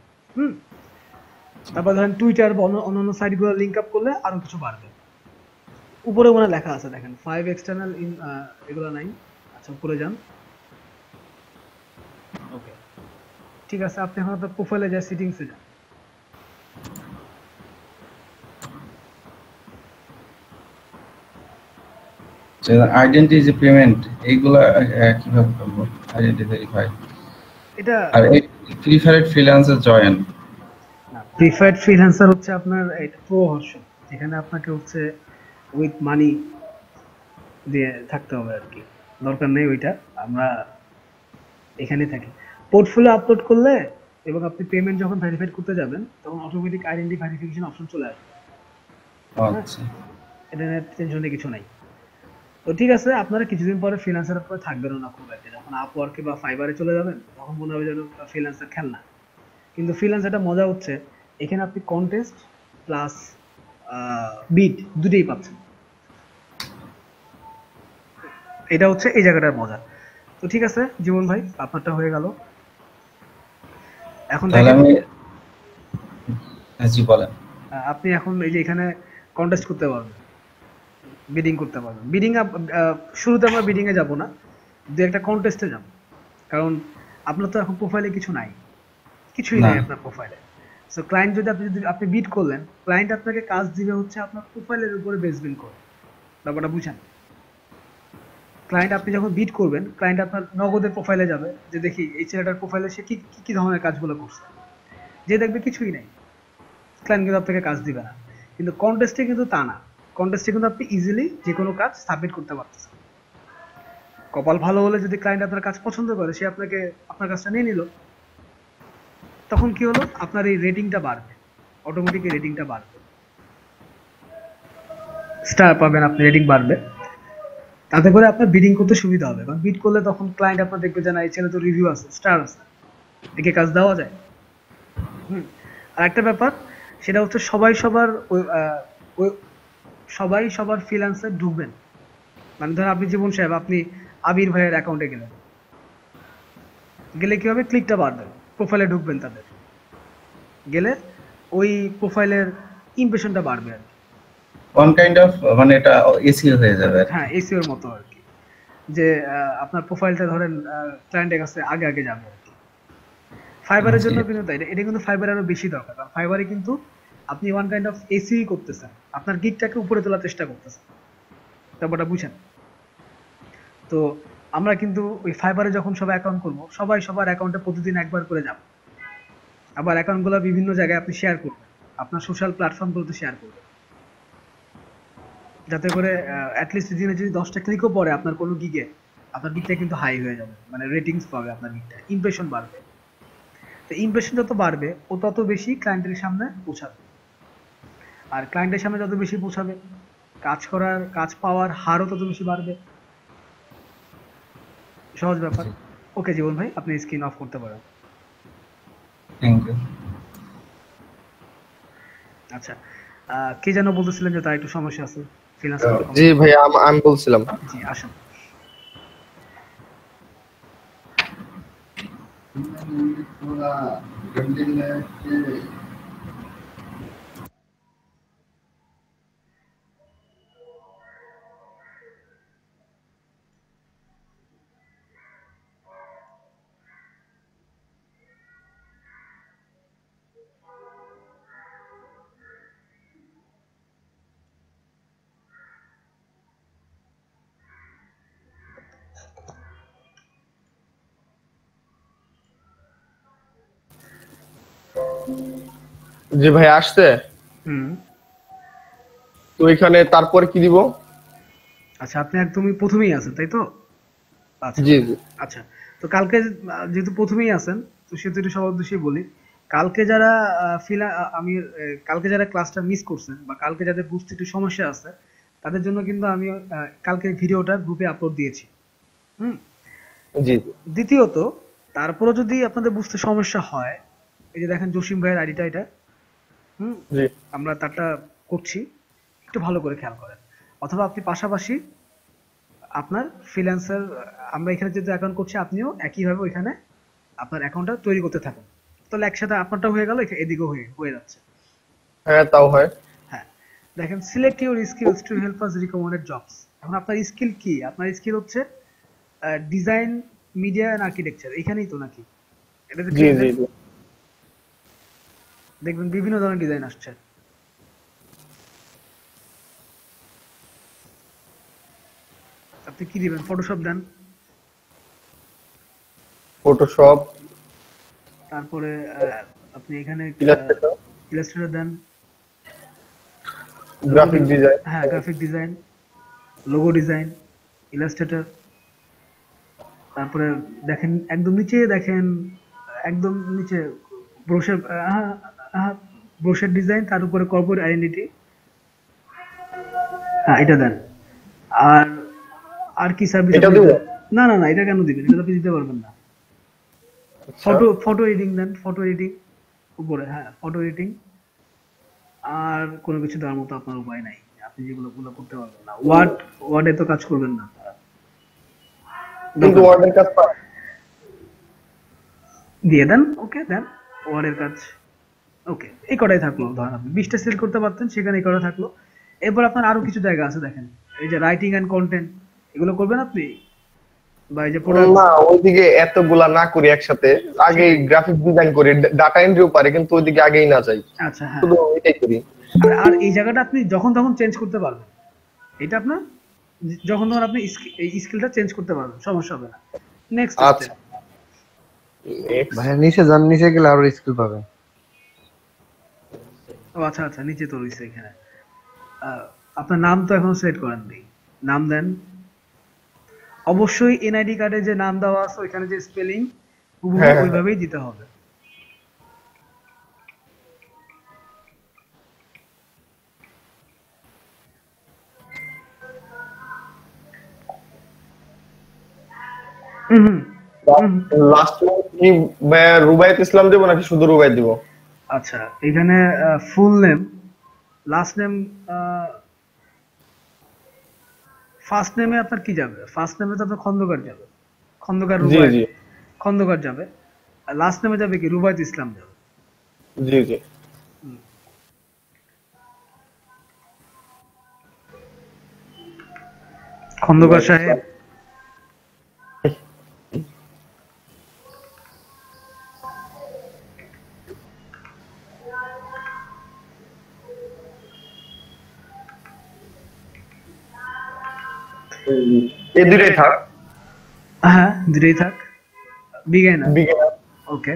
তারপর ধরেন টুইটার বা অন্যান্য সাইটগুলো লিঙ্ক আপ করলে আরো কিছু বাড়বে। উপরে মনে লেখা আছে দেখেন 5 এক্সটার্নাল এগুলো নাই। আচ্ছা, উপরে যান, ওকে, ঠিক আছে। আপনি এখন আপনার প্রোফাইলে যা সেটিংসে যান, আইডেন্টিটি যে পেমেন্ট এইগুলা কিভাবে করব? আইডেন্টিটি ভেরিফাই, এটা আর এই preferred freelancer join. Preferred freelancer হচ্ছে আপনার এটা প্রো ভার্সন, যেখানে আপনাকে হচ্ছে উইথ মানি দিয়ে থাকতে হবে আর কি, দরকার নেই ওইটা, আমরা এখানে থাকি। পোর্টফোলিও আপলোড করলে এবং আপনি পেমেন্ট যখন ভেরিফাইড করতে যাবেন, তখন অটোমেটিক আইডেন্টি ভেরিফিকেশন অপশন চলে আসবে। আচ্ছা, এটা নিয়ে টেনশনের কিছু নাই। তো ঠিক আছে, আপনারা কিছুদিন পরে ফ্রিল্যান্সারের পরে থাকবেন না খুব একটা, যখন আপওয়ার্কে বা ফাইবারে চলে যাবেন, তখন মনে হবে যেন ফ্রিল্যান্সার খেলনা। কিন্তু ফ্রিল্যান্সারটা মজা হচ্ছে, এখানে আপনি কন্টেস্ট প্লাস বিট দুটোই পাচ্ছেন। এটা হচ্ছে এই জায়গাটার মজা। তো ঠিক আছে জীবন ভাই, আপনারটা হয়ে গেল। এখন তাহলে দেখেন আমি জি বলেন। আপনি এখন এই যে এখানে কন্টেস্ট করতে পারবেন, বিডিং করতে পারবেন। বিডিং শুরুতে আমরা বিডিং এ যাব না, দু একটা কন্টেস্টে যাব, কারণ আপনার তো এখন প্রোফাইলে কিছু নাই, কিছুই নাই আপনার প্রোফাইলে। সো ক্লায়েন্ট যদি আপনি বিড করলেন, ক্লায়েন্ট আপনাকে কাজ দিবে হচ্ছে আপনার প্রোফাইলের উপরে বেসমেন্ট করে, ব্যাপারটা বুঝেন। ক্লায়েন্ট আপনি যখন বিড করবেন, ক্লায়েন্ট আপনার নগদের প্রোফাইলে যাবে, যে দেখি এই ছেলেটার প্রোফাইলে সে কি কি ধরনের কাজগুলো করছে, যে দেখবে কিছুই নাই, ক্লায়েন্ট কিন্তু আপনাকে কাজ দিবে না। কিন্তু কন্টেস্টে কিন্তু তা না, কন্টেস্টে কিন্তু আপনি ইজিলি যে কোনো কাজ সাবমিট করতে পারতেছেন। কপাল ভালো হলে যদি ক্লায়েন্ট আপনার কাজ পছন্দ করে, সে আপনার কাজটা নিয়ে নিল, তখন কি হলো, আপনার এই রেটিংটা বাড়বে, অটোমেটিক রেটিংটা বাড়বে, স্টার পাবেন আপনি, রেটিং বাড়বে, তাতে করে আপনার বিডিং করতে সুবিধা হবে। কারণ বিড করলে তখন ক্লায়েন্ট আপনার দেখবে যে না, এই ছেলে তো রিভিউ আছে, স্টার আছে, একে কাজ দেওয়া যায়। আর একটা ব্যাপার, সেটা হচ্ছে সবাই সবার ফ্রিল্যান্সে ঢুকবেন। মানে ধরেন আপনি জীবন সাহেব, আপনি আবির ভাইয়ের অ্যাকাউন্টে গেলে কি হবে, ক্লিকটা বাড়বে, প্রোফাইলে ঢুকবেন তাদের, গেলে ওই প্রোফাইলের ইমপ্রেশনটা বাড়বে আর কি। ওয়ান কাইন্ড অফ মানে এটা এসিও হয়ে যাবে। হ্যাঁ, এসইওর মতো আর কি, যে আপনার প্রোফাইলটা ধরেন ক্লায়েন্টের কাছে আগে আগে যাবে আর কি। ফাইবারের জন্য কিন্তু তাই, এটা কিন্তু ফাইবার আরো বেশি দরকার, কারণ ফাইবারে কিন্তু আপনি ওয়ান কাইন্ড অফ এসিই করতেছেন, আপনার গিগটাকে উপরে তোলার চেষ্টা করতেছেন, ব্যাপারটা বুঝেন। তো আমরা কিন্তু ওই ফাইবারে যখন সবাই অ্যাকাউন্ট করবো, সবাই সবার অ্যাকাউন্টে প্রতিদিন একবার করে যাব, আবার অ্যাকাউন্টগুলো বিভিন্ন জায়গায় আপনি শেয়ার করবেন, আপনার সোশ্যাল প্ল্যাটফর্মগুলোতে শেয়ার করবেন, যাতে করে অ্যাটলিস্ট দিনে যদি 10টা ক্লিকও পড়ে আপনার কোনো গিগে, আপনার গিগটা কিন্তু হাই হয়ে যাবে, মানে রেটিংস পাবে আপনার গিগটা, ইমপ্রেশন বাড়বে। তো ইমপ্রেশন যত বাড়বে ও তত বেশি ক্লায়েন্টের সামনে পৌঁছাবে, আর ক্লায়েন্টের সামনে যত বেশি পৌঁছাবে কাজ পাওয়ার হারও তত বেশি বাড়বে। সহজ ব্যাপার। ওকে জীবন ভাই, আপনি স্ক্রিন অফ করতে পারেন। Thank you. আচ্ছা, কে যেন বলতেছিলেন যে তার একটু সমস্যা আছে ফ্রিল্যান্স। জি ভাই, আমি বলছিলাম। জি আসেন। জি ভাই আসছে। তো এখানে তারপর কি দিব? আচ্ছা, আপনি একদমই প্রথমেই আছেন তাই তো? আচ্ছা জি জি। আচ্ছা, তো কালকে যেহেতু প্রথমেই আছেন, তো সেহেতু একটু সবার উদ্দেশ্যেই বলি, কালকে যারা কালকে যারা ক্লাসটা মিস করছেন বা কালকে যাদের বুঝতে একটু সমস্যা আছে, তাদের জন্য কিন্তু আমি কালকে ভিডিওটা গ্রুপে আপলোড দিয়েছি। জি দ্বিতীয়ত, তারপরে যদি আপনাদের বুঝতে সমস্যা হয়, এই যে দেখেন জসিম ভাইয়ের আইডিটা এটা, জি। আমরা তারটা করছি, একটু ভালো করে খেয়াল করেন। অথবা আপনি পাশাপাশি আপনার ফ্রিল্যান্সার, আমরা এখানে যেহেতু অ্যাকাউন্ট করছি, আপনিও একইভাবে ওইখানে আপনার অ্যাকাউন্টটা তৈরি করতে থাকুন, তাহলে একসাথে আপনারটা হয়ে গেল, এদিকেও হয়ে যাচ্ছে। হ্যাঁ তাও হয়। হ্যাঁ, দেখেন select your skills to help us recommended jobs. এখন আপনার স্কিল কি? আপনার স্কিল হচ্ছে ডিজাইন, মিডিয়া এন্ড আর্কিটেকচার, এখানেই তো নাকি? এটাতে জি জি জি। দেখবেন বিভিন্ন ধরনের ডিজাইন আসছে। আপনি কি দিবেন? ফটোশপ দেন, ফটোশপ, তারপরে আপনি এখানে ইলাস্ট্রেটর দেন, গ্রাফিক ডিজাইন। হ্যাঁ graphic design, logo design, Illustrator. তারপরে দেখেন একদম নিচে, দেখেন একদম নিচে ব্রোশার, ব্রোশার ডিজাইন, তার উপরে কর্পোরেট আইডেন্টিটি, হ্যাঁ এটা দেন। আর আর কি সার্ভিস? এটা দিব? না না না, এটা কেন দিবেন? এটা তো আপনি দিতে পারবেন না। ফটো এডিটিং দেন, ফটো এডিটিং উপরে, হ্যাঁ ফটো এডিটিং। আর কোনো কিছু দেওয়ার মতো আপনার উপায় নাই, আপনি যেগুলো করতে পারবেন না। ওয়ার্ডে তো কাজ করবেন না, কিন্তু ওয়ার্ডের কাজ দিয়ে দেন। ওকে দেন ওয়ার্ডের কাজ। ওকে, এই কটাই থাকলো। ধরেন আপনি 20টা সেল করতে পারতেন, সেখানে এই কটা থাকলো। এরপর আপনার আরো কিছু জায়গা আছে, দেখেন এই যে রাইটিং এন্ড কন্টেন্ট, এগুলো করবেন আপনি, বা এই যে না, ওইদিকে এতগুলা না করি একসাথে, আগে গ্রাফিক ডিজাইন করি, ডাটা এন্ট্রিও পারি, কিন্তু ওইদিকে আগেই না যাই। আচ্ছা হ্যাঁ, শুধু এটাই করি। আর এই জায়গাটা আপনি যখন তখন চেঞ্জ করতে পারবেন। এটা আপনার যখন তখন আপনি এই স্কিলটা চেঞ্জ করতে পারবেন, সমস্যা হবে না। নেক্সট। আচ্ছা ভাই নিচে যান, নিচে গেলে আরো স্কিল পাবেন। ও আচ্ছা আচ্ছা, নিচে তো রয়েছে এখানে। আপনার নাম তো এখনো সেট করেননি, নাম দেন। অবশ্যই এনআইডি কার্ডে যে নাম দেওয়া আছে ওইখানে যে স্পেলিং ওইভাবেই দিতে হবে। লাস্ট কি রুবাইত ইসলাম দেবো নাকি শুধু রুবাইত দিব? আচ্ছা, এখানে full name, last name, first নেমে আপনার কি যাবে? ফার্স্ট নেমে তো আপনার খন্দকার যাবে, খন্দকার রুবাইত, খন্দকার যাবে। আর লাস্ট নেমে যাবে কি? রুবাইত ইসলাম যাবে। জি জি। খন্দকার সাহেব। এই দুইটাই থাক। হ্যাঁ দুটোই থাক। বিগিনার। ওকে,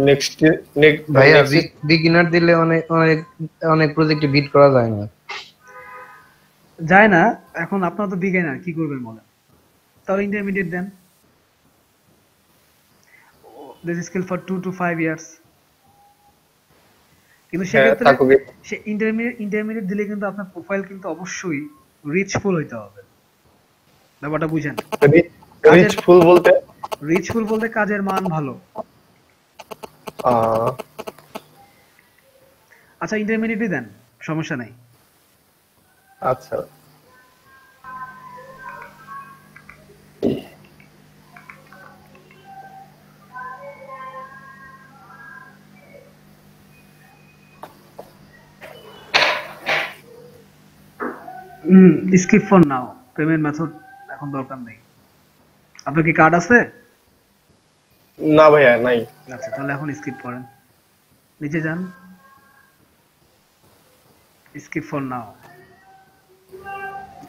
নেক্সট ভাইয়া বিগিনার দিলে অনেক অনেক অনেক প্রজেক্টে বিট করা যায় না। যায় না। এখন আপনার তো বিগিনার, কি করবেন বলেন? তাহলে ইন্টারমিডিয়েট দেন। This skill for 2 to 5 years. কিন্তু হ্যাঁ সেক্ষেত্রে থাকুক। সে ইন্টারমিডিয়েট দিলে কিন্তু আপনার প্রোফাইল কিন্তু অবশ্যই রিচফুল হইতে হবে। ব্যাপারটা বুঝেন। রিচ ফুল বলতে রিচফুল বলতে কাজের মান ভালো। আহ, আচ্ছা ইন্টারমিডিয়েটই দেন, সমস্যা নাই। আচ্ছা skip for now, payment method এখন দরকার নেই। আপনার কি কার্ড আছে? না ভাইয়া নাই। আচ্ছা তাহলে এখন স্কিপ করেন, নিচে যান, স্কিপ ফর নাও।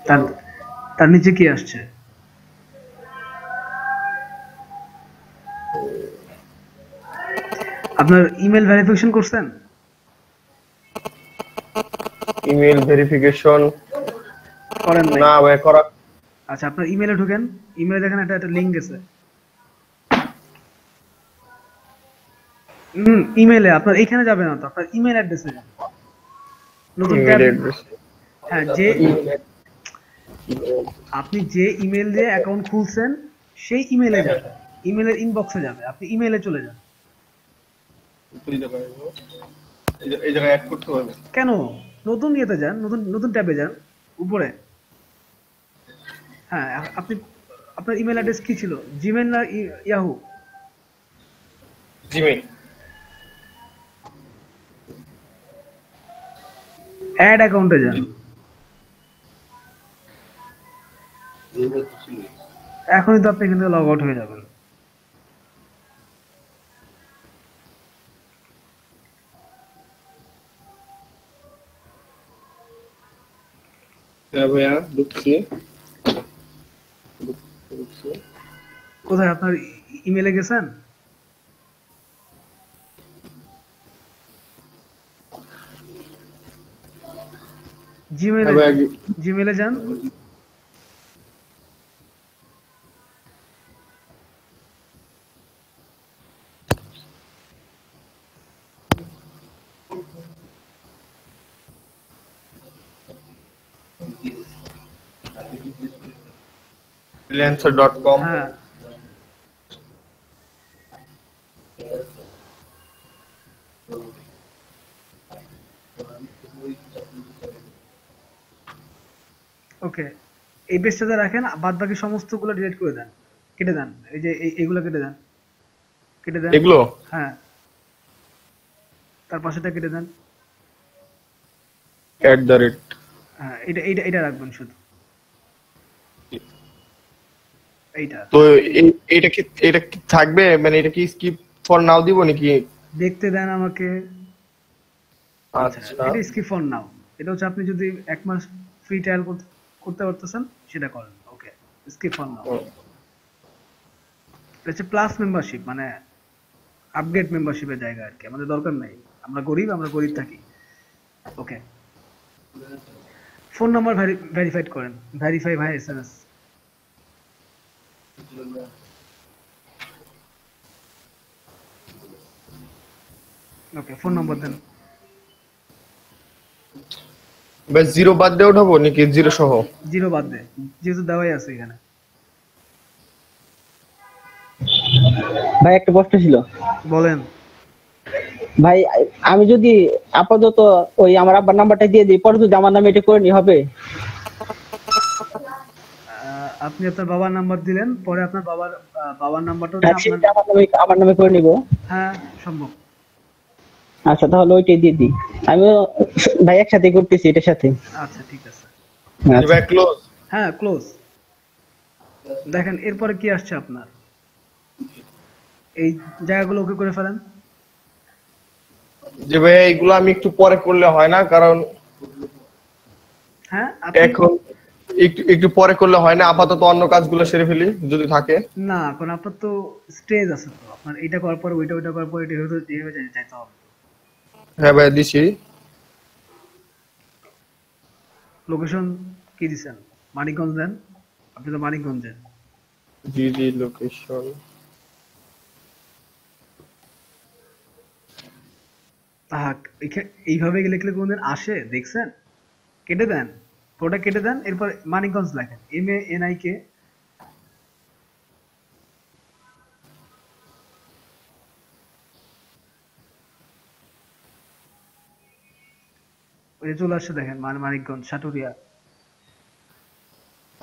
তার তার নিচে কি আসছে? আপনার ইমেল ভেরিফিকেশন করছেন? ইমেল ভেরিফিকেশন করেন নাই? না ভাই করা। আচ্ছা আপনার ইমেলে ঢোকেন, ইমেলে দেখেন একটা লিংক গেছে। ইমেলে আপনার এখানে যাবে না তো, আপনার ইমেল অ্যাড্রেসে যান। নতুন ট্যাব, হ্যাঁ যে আপনি যে ইমেল দিয়ে অ্যাকাউন্ট খুলছেন সেই ইমেলে যাবে, ইমেলের ইনবক্সে যাবে, আপনি ইমেলে চলে যান। এই জায়গায় অ্যাড করতে হবে। কেন? নতুন ইয়েতে যান, নতুন নতুন ট্যাবে যান উপরে। হ্যাঁ আপনি, আপনার ইমেল অ্যাড্রেস কি ছিল, জিমেল না ইয়াহু? জিমেইল। অ্যাড অ্যাকাউন্টে যান। এখনই তো আপনি এখান থেকে লগ আউট হয়ে যাবেন। হ্যাঁ ভাইয়া ঢুকছি। কোথায় আপনার ইমেলে গেছেন? জিমেলে, জিমেলে যান। freelancer.com। হ্যাঁ ওকে, এই পেজটাতে রাখেন, বাদ বাকি সমস্তগুলো ডিলিট করে দেন, কেটে দেন। এই যে এইগুলো কেটে দেন, কেটে দেন এগুলো হ্যাঁ, তার পাশেটা কেটে দেন। @ হ্যাঁ এটা এটা এটা রাখবেন শুধু এইটা। তো এটা কি থাকবে, মানে এটা কি স্কিপ ফর নাও দিব নাকি? দেখতে দেন আমাকে। আচ্ছা এটা স্কিপ ফর নাও, এটা হচ্ছে আপনি যদি 1 মাস ফ্রি ট্রায়াল করতে পারতেছেন সেটা করেন। ওকে স্কিপ ফর নাও। এটা হচ্ছে প্লাস মেম্বারশিপ, মানে আপগ্রেড মেম্বারশিপের জায়গা আর কি, আমাদের দরকার নাই, আমরা গরিব থাকি। ওকে ফোন নাম্বার ভেরিফাইড করেন, ভেরিফাই ভাই এসএমএস। ওকে ফোন নাম্বার দেন। বাস জিরো বাদ দিয়ে উঠাবো নাকি জিরো সহ? জিরো বাদ দে, যেহেতু দেওয়াই আছে এখানে। ভাই একটা প্রশ্ন ছিল। বলেন। ভাই আমি যদি আপাতত ওই আমার আব্বার নাম্বারটা দিয়ে দিই, পরে যদি আমার নামে এটা করে নি হবে? আপনি আপনার বাবার নাম্বার দিলেন, পরে আপনার বাবার নাম্বারটা হ্যাঁ, হচ্ছে সেটা আপনার। আমার নামে করে নিব। হ্যাঁ সম্ভব। আচ্ছা তাহলে ওইটাই দিয়ে দিই। আমিও ভাই একসাথে করতেছি এটার সাথে। আচ্ছা ঠিক আছে। আচ্ছা। ভাই ক্লোজ। হ্যাঁ ক্লোজ। দেখেন এরপরে কি আসছে আপনার, এই জায়গাগুলো ওকে করে ফেলেন। যে ভাই এগুলো আমি একটু পরে করলে হয় না? কারণ হ্যাঁ এখন একটু পরে করলে হয় না? আপাতত অন্য কাজগুলো সেরে ফেলি যদি থাকে। না কারণ আপনার তো স্টেজ আছে, তো আপনার এটা করার পরে ওইটা করার পরে এটা এইভাবে যাইতে হবে। হ্যাঁ ভাই দিছি। লোকেশন কি দিছেন? মানিকগঞ্জ দেন, আপনি তো মানিকগঞ্জের। জি লোকেশন আহ, এইভাবে লিখলে কোনদিন আসে দেখছেন? কেটে দেন, পুরোটা কেটে দেন, এরপর মানিকগঞ্জ লেখেন, MANIK। ওই যে চলে আসছে দেখেন, মানিকগঞ্জ সাটুরিয়া।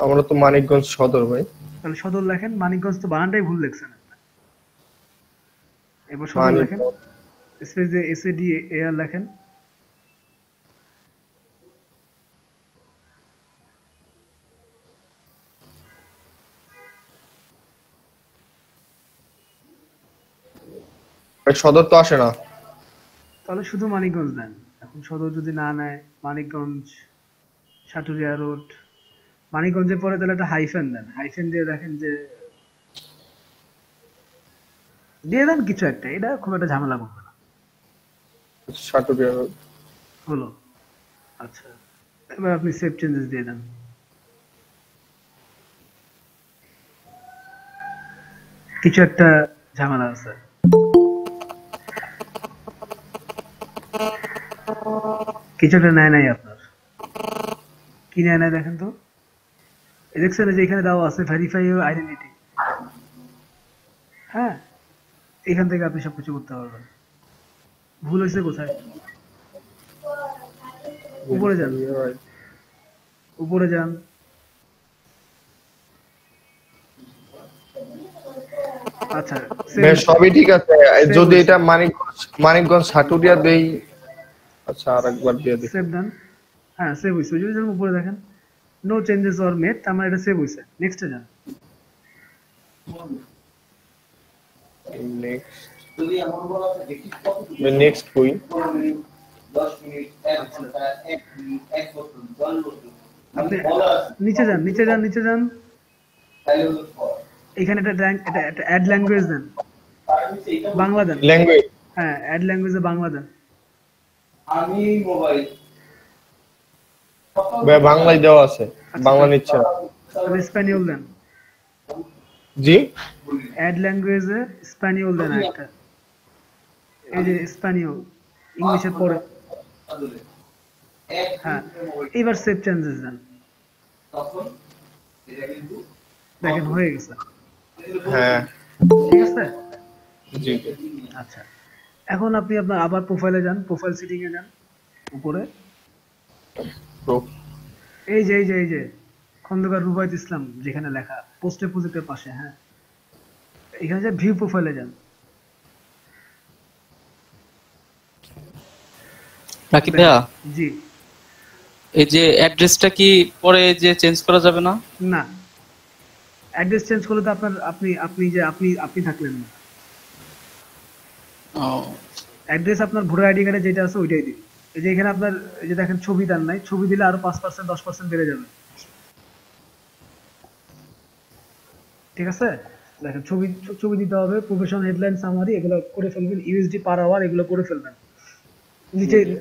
আমরা তো মানিকগঞ্জ সদর ভাই। তাহলে সদর লেখেন, মানিকগঞ্জ তো বানানটাই ভুল লিখছেন আপনি। এরপর সদর লেখেন, স্পেস দিয়ে SADAR লেখেন। ভাই সদর তো আসে না। তাহলে শুধু মানিকগঞ্জ দেন। এখন সদর যদি না নেয়, মানিকগঞ্জ সাটুরিয়া রোড, মানিকগঞ্জের পরে তাহলে একটা হাইফেন দেন, হাইফেন দিয়ে দেখেন যে দিয়ে দেন কিছু একটা, এটা খুব একটা ঝামেলা করবে না। সাটুরিয়া রোড হলো। আচ্ছা, এবার আপনি সেভ চেঞ্জেস দিয়ে দেন। কিছু একটা ঝামেলা আছে। কিছু একটা নেয় নাই আপনার, কি নেয় নাই দেখেন তো। এই দেখছেন যে এখানে দেওয়া আছে ভেরিফাই ইউর আইডেন্টিটি। হ্যাঁ, এখান থেকে আপনি সবকিছু করতে পারবেন। ভুল হয়েছে কোথায়? উপরে যান, উপরে যান। আচ্ছা, ভাই সবই ঠিক আছে, যদি এটা মানিকগঞ্জ সাটুরিয়া দেই। আচ্ছা আরেকবার দিয়ে দিই। সেভ দেন। হ্যাঁ, সেভ হয়েছে। যদি যেমন উপরে দেখেন নো চেঞ্জেস অর মেড, তার মানে এটা সেভ হয়েছে। নেক্সটে যান। নেক্সট কই? আপনি নিচে যান, নিচে যান, নিচে যান। এখানে একটা অ্যাড ল্যাঙ্গুয়েজ দেন, বাংলা দেন। ল্যাঙ্গুয়েজ, হ্যাঁ, অ্যাড ল্যাঙ্গুয়েজে বাংলা দেন। ভাই বাংলায় দেওয়া আছে, বাংলা নিচ্ছে না। তাহলে স্প্যানিওল দেন। জি, অ্যাড ল্যাঙ্গুয়েজে স্প্যানিওল দেন একটা। এই যে স্প্যানিওল, ইংলিশের পরে। হ্যাঁ, এবার সেভ চেঞ্জেস দেন। দেখেন হয়ে গেছে। হ্যাঁ ঠিক আছে। জি। আচ্ছা, এখন আপনি আপনার আবার প্রোফাইলে যান, প্রোফাইল সেটিং এ যান, উপরে এই যে খন্দকার রুবায়েত ইসলাম যেখানে লেখা, পোস্টে প্রজেক্টের পাশে। হ্যাঁ, এখানে যে ভিউ প্রোফাইলে যান। রাকিব ভাইয়া, জি। এই যে অ্যাড্রেসটা কি পরে যে চেঞ্জ করা যাবে না? না, অ্যাড্রেস চেঞ্জ করলে তো আপনার আপনি থাকলেন না। অ্যাড্রেস আপনার ভোটার আইডি কার্ডে যেটা আছে ওইটাই দিন। এই যে এখানে আপনার এই যে দেখেন ছবি দেন নাই, ছবি দিলে আরো 5% 10% বেড়ে যাবে। ঠিক আছে, দেখেন ছবি দিতে হবে, প্রফেশন, হেডলাইন, সামারি এগুলো করে ফেলবেন, USD পার আওয়ার এগুলো করে ফেলবেন।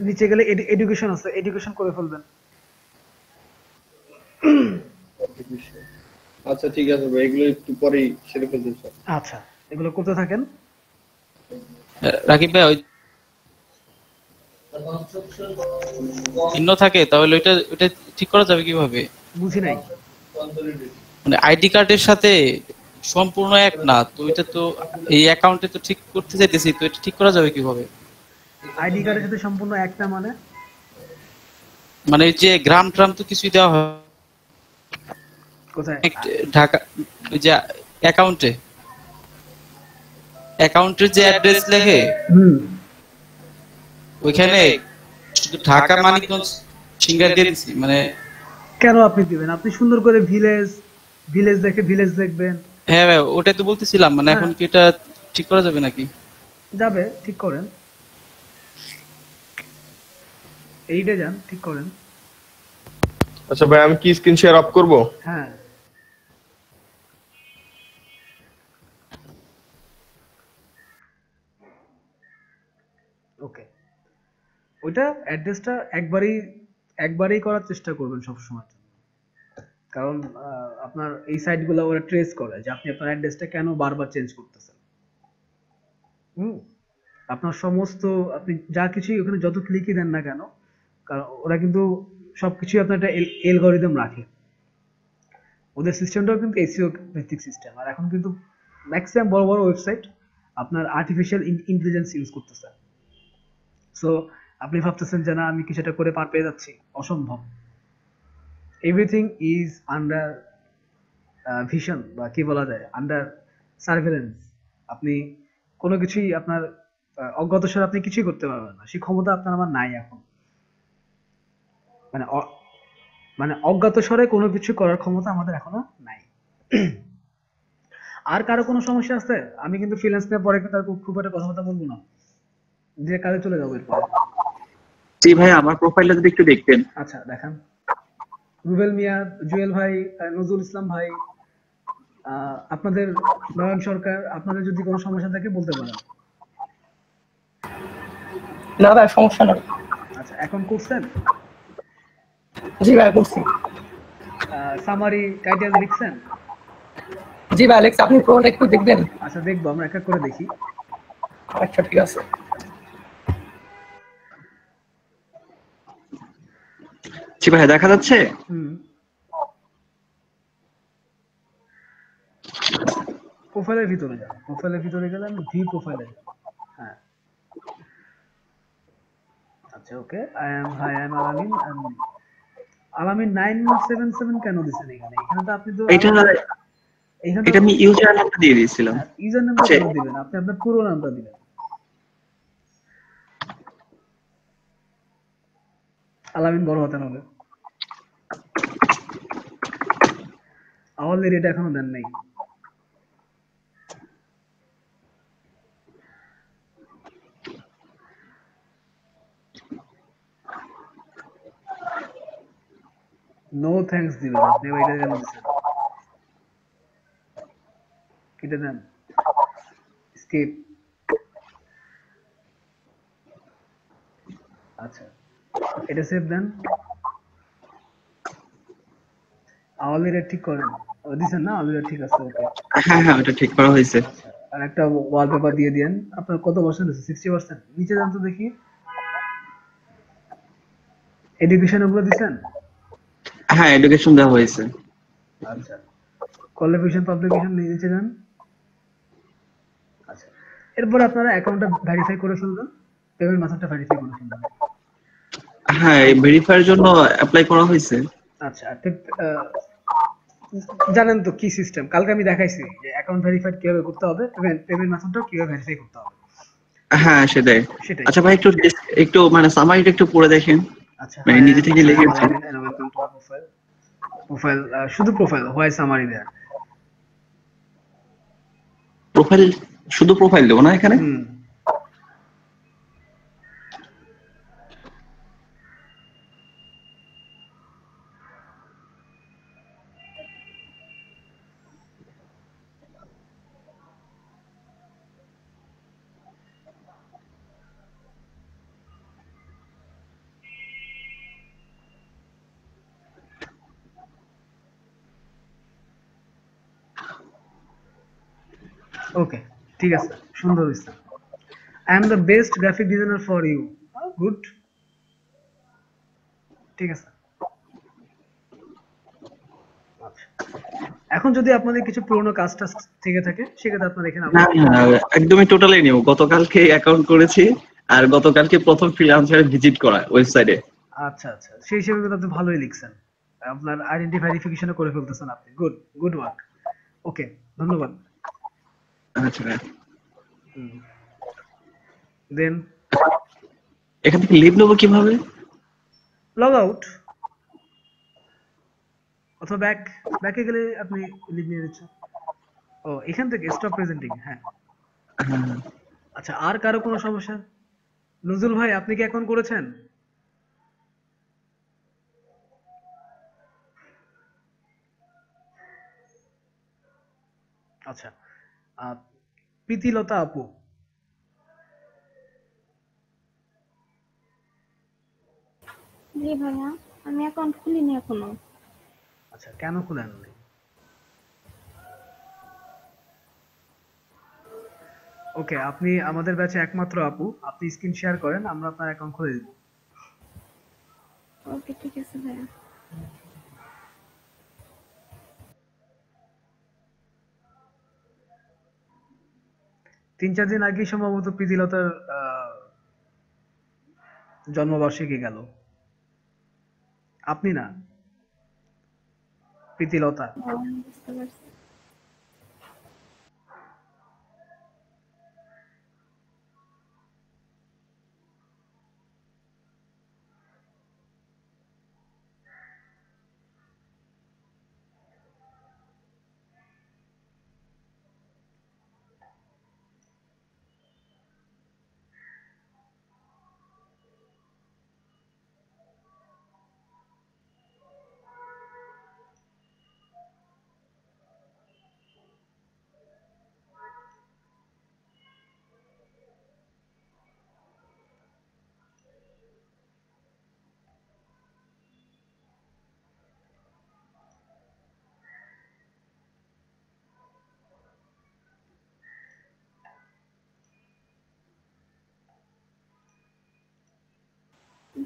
নিচে গেলে এডুকেশন আছে, এডুকেশন করে ফেলবেন। আচ্ছা ঠিক আছে ভাই, এগুলো একটু পরেই সেরে ফেলতে চাই। আচ্ছা, এগুলো করতে থাকেন। রাকিব ভাই, ওই চিহ্ন থাকে, তাহলে ওইটা ঠিক করা যাবে কিভাবে? বুঝি নাই। মানে আইডি কার্ডের সাথে সম্পূর্ণ এক না তো, এটা তো এই অ্যাকাউন্টে তো ঠিক করতে চাইতেছি, তো এটা ঠিক করা যাবে কিভাবে? আইডি কার্ডের সাথে সম্পূর্ণ একটা মানে এই যে গ্রাম ট্রাম তো কিছুই দেওয়া হয় কোথায়? ঢাকা, ওই যে অ্যাকাউন্টের যে অ্যাড্রেস লেখে ওইখানে শুধু ঢাকা, মানিকগঞ্জ, সিঙ্গার দিয়ে দিছি। মানে কেন আপনি দিবেন? আপনি সুন্দর করে ভিলেজ দেখে ভিলেজ দেখবেন। হ্যাঁ ভাই, ওটাই তো বলতেছিলাম, মানে এখন কি এটা ঠিক করা যাবে নাকি? যাবে, ঠিক করেন। এইটা যান, ঠিক করেন। আচ্ছা ভাই, আমি কি স্ক্রিন শেয়ার অফ করব? হ্যাঁ, ওকে। ওইটা অ্যাড্রেসটা একবারেই করার চেষ্টা করবেন সব সময়, কারণ আপনার এই সাইটগুলো ওরা ট্রেস করে যে আপনি আপনার অ্যাড্রেসটা কেন বারবার চেঞ্জ করতেছেন। আপনার সমস্ত আপনি যা কিছুই ওখানে যত ক্লিকই দেন না কেন, কারণ ওরা কিন্তু সবকিছুই আপনার একটা এলগোরিদম রাখে। ওদের সিস্টেমটাও কিন্তু এসইও ভিত্তিক সিস্টেম। আর এখন কিন্তু ম্যাক্সিমাম বড় বড় ওয়েবসাইট আপনার আর্টিফিশিয়াল ইন্টেলিজেন্স ইউজ করতেছে। সো আপনি ভাবতেছেন যে না আমি কিছুটা করে পার পেয়ে যাচ্ছি, অসম্ভব। এভরিথিং ইজ আন্ডার ভিশন, বা কি বলা যায়, আন্ডার সার্ভেলেন্স। আপনি কোনো কিছুই আপনার অজ্ঞাতসারে আপনি কিছুই করতে পারবেন না, সেই ক্ষমতা আপনার আমার নাই এখন। মানে মানে অজ্ঞাতসারে কোনো কিছু করার ক্ষমতা আমাদের এখনো নাই। আর কারো কোনো সমস্যা আছে? আমি কিন্তু ফ্রিল্যান্স নিয়ে পরে কিন্তু আর খুব একটা কথাবার্তা বলবো না, দিয়ে কাজে চলে যাবো এরপরে। জি ভাই, আমার প্রোফাইলটা যদি একটু দেখতেন। আচ্ছা দেখান। রুবেল মিয়া, জুয়েল ভাই, নজরুল ইসলাম ভাই, আপনাদের নয়ন সরকার, আপনাদের যদি কোনো সমস্যা থাকে বলতে পারেন। না ভাই সমস্যা নেই। আচ্ছা এখন করছেন? জি ভাই করছি। সামারি টাইটেল লিখছেন? জি ভাই অ্যালেক্স, আপনি পুরোটা একটু দেখবেন? আচ্ছা দেখবো, আমরা এক এক করে দেখি। আচ্ছা ঠিক আছে। জি ভাই দেখা যাচ্ছে? প্রোফাইলের ভিতরে যান, প্রোফাইলের ভিতরে গেলে আমি ভিউ প্রোফাইলে যাব। হ্যাঁ আচ্ছা ওকে। আই এম আলামিন। আলামিন 977 কেন দিছেন এখানে? এখানে তো আপনি তো এটা আমি ইউজার নামটা দিয়ে দিয়েছিলাম। ইউজার নামটা কেন দিবেন? আপনি আপনার পুরো নামটা দিবেন। আলামিন বড় হতেন হবে। আওয়ালের এটা এখনো দেন নাই। নো থ্যাঙ্কস দিবেন আপনি, এটা কেন দিচ্ছেন? কেটে দেন, স্কিপ। আচ্ছা এটা সেভ দেন। আওয়ালের ঠিক করেন, দিছেন না? আওয়ালের ঠিক আছে, ওকে। হ্যাঁ হ্যাঁ ওটা ঠিক করা হয়েছে। আর একটা ওয়ালপেপার দিয়ে দেন। আপনার কত পার্সেন্ট আছে? 60%। নিচে যান তো দেখি, এডুকেশন ওগুলো দিছেন? হ্যাঁ এডুকেশন দেওয়া হয়েছে। আচ্ছা কোয়ালিফিকেশন পাবলিকেশন নিচে যান। আচ্ছা এরপর আপনারা অ্যাকাউন্টটা ভেরিফাই করে ফেলবেন, পেমেন্ট মেথডটা ভেরিফাই করে ফেলবেন। হ্যাঁ এই ভেরিফাইয়ের জন্য অ্যাপ্লাই করা হয়েছে। আচ্ছা জানেন তো কি সিস্টেম? কালকে আমি দেখাইছি যে অ্যাকাউন্ট ভেরিফাইড কিভাবে করতে হবে, পেমেন্ট মেথডটাও কিভাবে ভেরিফাই করতে হবে। হ্যাঁ সেটাই। আচ্ছা ভাই একটু মানে সামারিটা একটু পড়ে দেখেন। আচ্ছা মানে নিজে থেকে লিখেছেন। প্রোফাইল, শুধু profile, why summary there. Profile, শুধু প্রোফাইল দেবো না এখানে? ওকে ঠিক আছে, সুন্দর হয়েছে। I am the best graphic designer for you. Good, ঠিক আছে। এখন যদি আপনাদের কিছু পুরনো কাজটা থেকে থাকে সেক্ষেত্রে আপনারা এখানে একদমই টোটালি নিউ। গতকালকে অ্যাকাউন্ট করেছি আর গতকালকে প্রথম ফ্রিল্যান্সারে ভিজিট করা ওয়েবসাইটে। আচ্ছা আচ্ছা, সেই হিসেবে কিন্তু আপনি ভালোই লিখছেন, আপনার আইডেন্টি ভেরিফিকেশনও করে ফেলতেছেন আপনি। Good good work. ওকে ধন্যবাদ। আচ্ছা দেন এখান থেকে লিভ নেবো কিভাবে? লগ আউট অথবা ব্যাকে গেলে আপনি লিভ নিয়ে নিচ্ছেন। ও এখান থেকে স্টপ প্রেজেন্টিং। হ্যাঁ আচ্ছা, আর কারো কোনো সমস্যা? নজরুল ভাই আপনি কি এখন করেছেন? আচ্ছা প্রীতিলতা আপু, জি ভাইয়া আমি অ্যাকাউন্ট খুলিনি এখনো। আচ্ছা কেন খুলেন নাই? ওকে, আপনি আমাদের ব্যাচে একমাত্র আপু, আপনি স্ক্রিন শেয়ার করেন, আমরা আপনার অ্যাকাউন্ট খুলে দিব। ওকে ঠিক আছে ভাইয়া। তিন চার দিন আগে সম্ভবত প্রীতিলতার জন্মবার্ষিকী গেল। আপনি না, প্রীতিলতা। বুঝতে পারছি।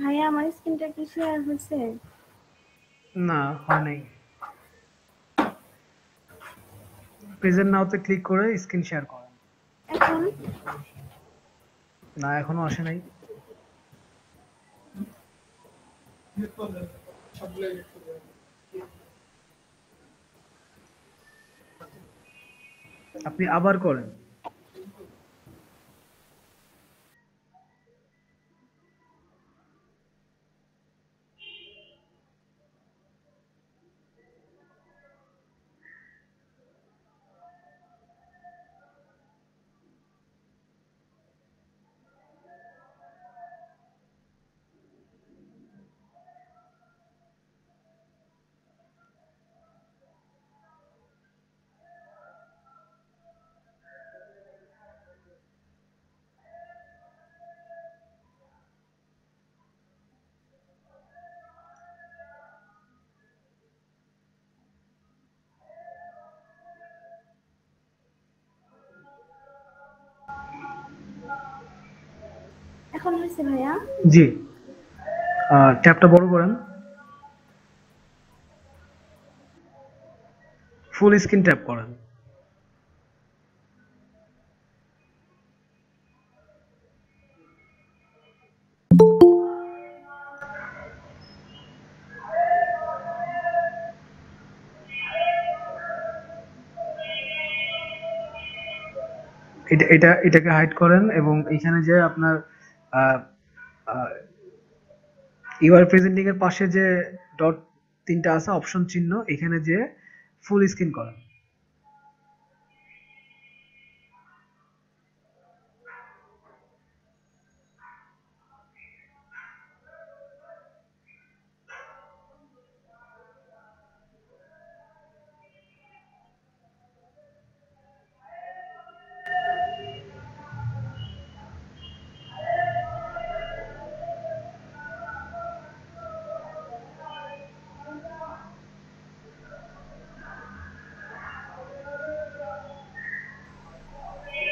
ভাইয়া আমার স্ক্রিনটা কি শেয়ার হয়েছে? না, হয় নাই। প্রেজেন্ট নাওতে ক্লিক করে স্ক্রিন শেয়ার করেন। এখন না, এখনো আসে নাই। আপনি আবার করেন। এখন হয়েছে ভাইয়া? জি, ট্যাবটা বড় করেন, ফুল স্ক্রিন ট্যাপ করেন। এটাকে হাইড করেন এবং এখানে যে আপনার ইউআর প্রেজেন্টিং এর পাশে যে ডট তিনটা আছে অপশন চিহ্ন, এখানে যে ফুল স্ক্রিন করেন।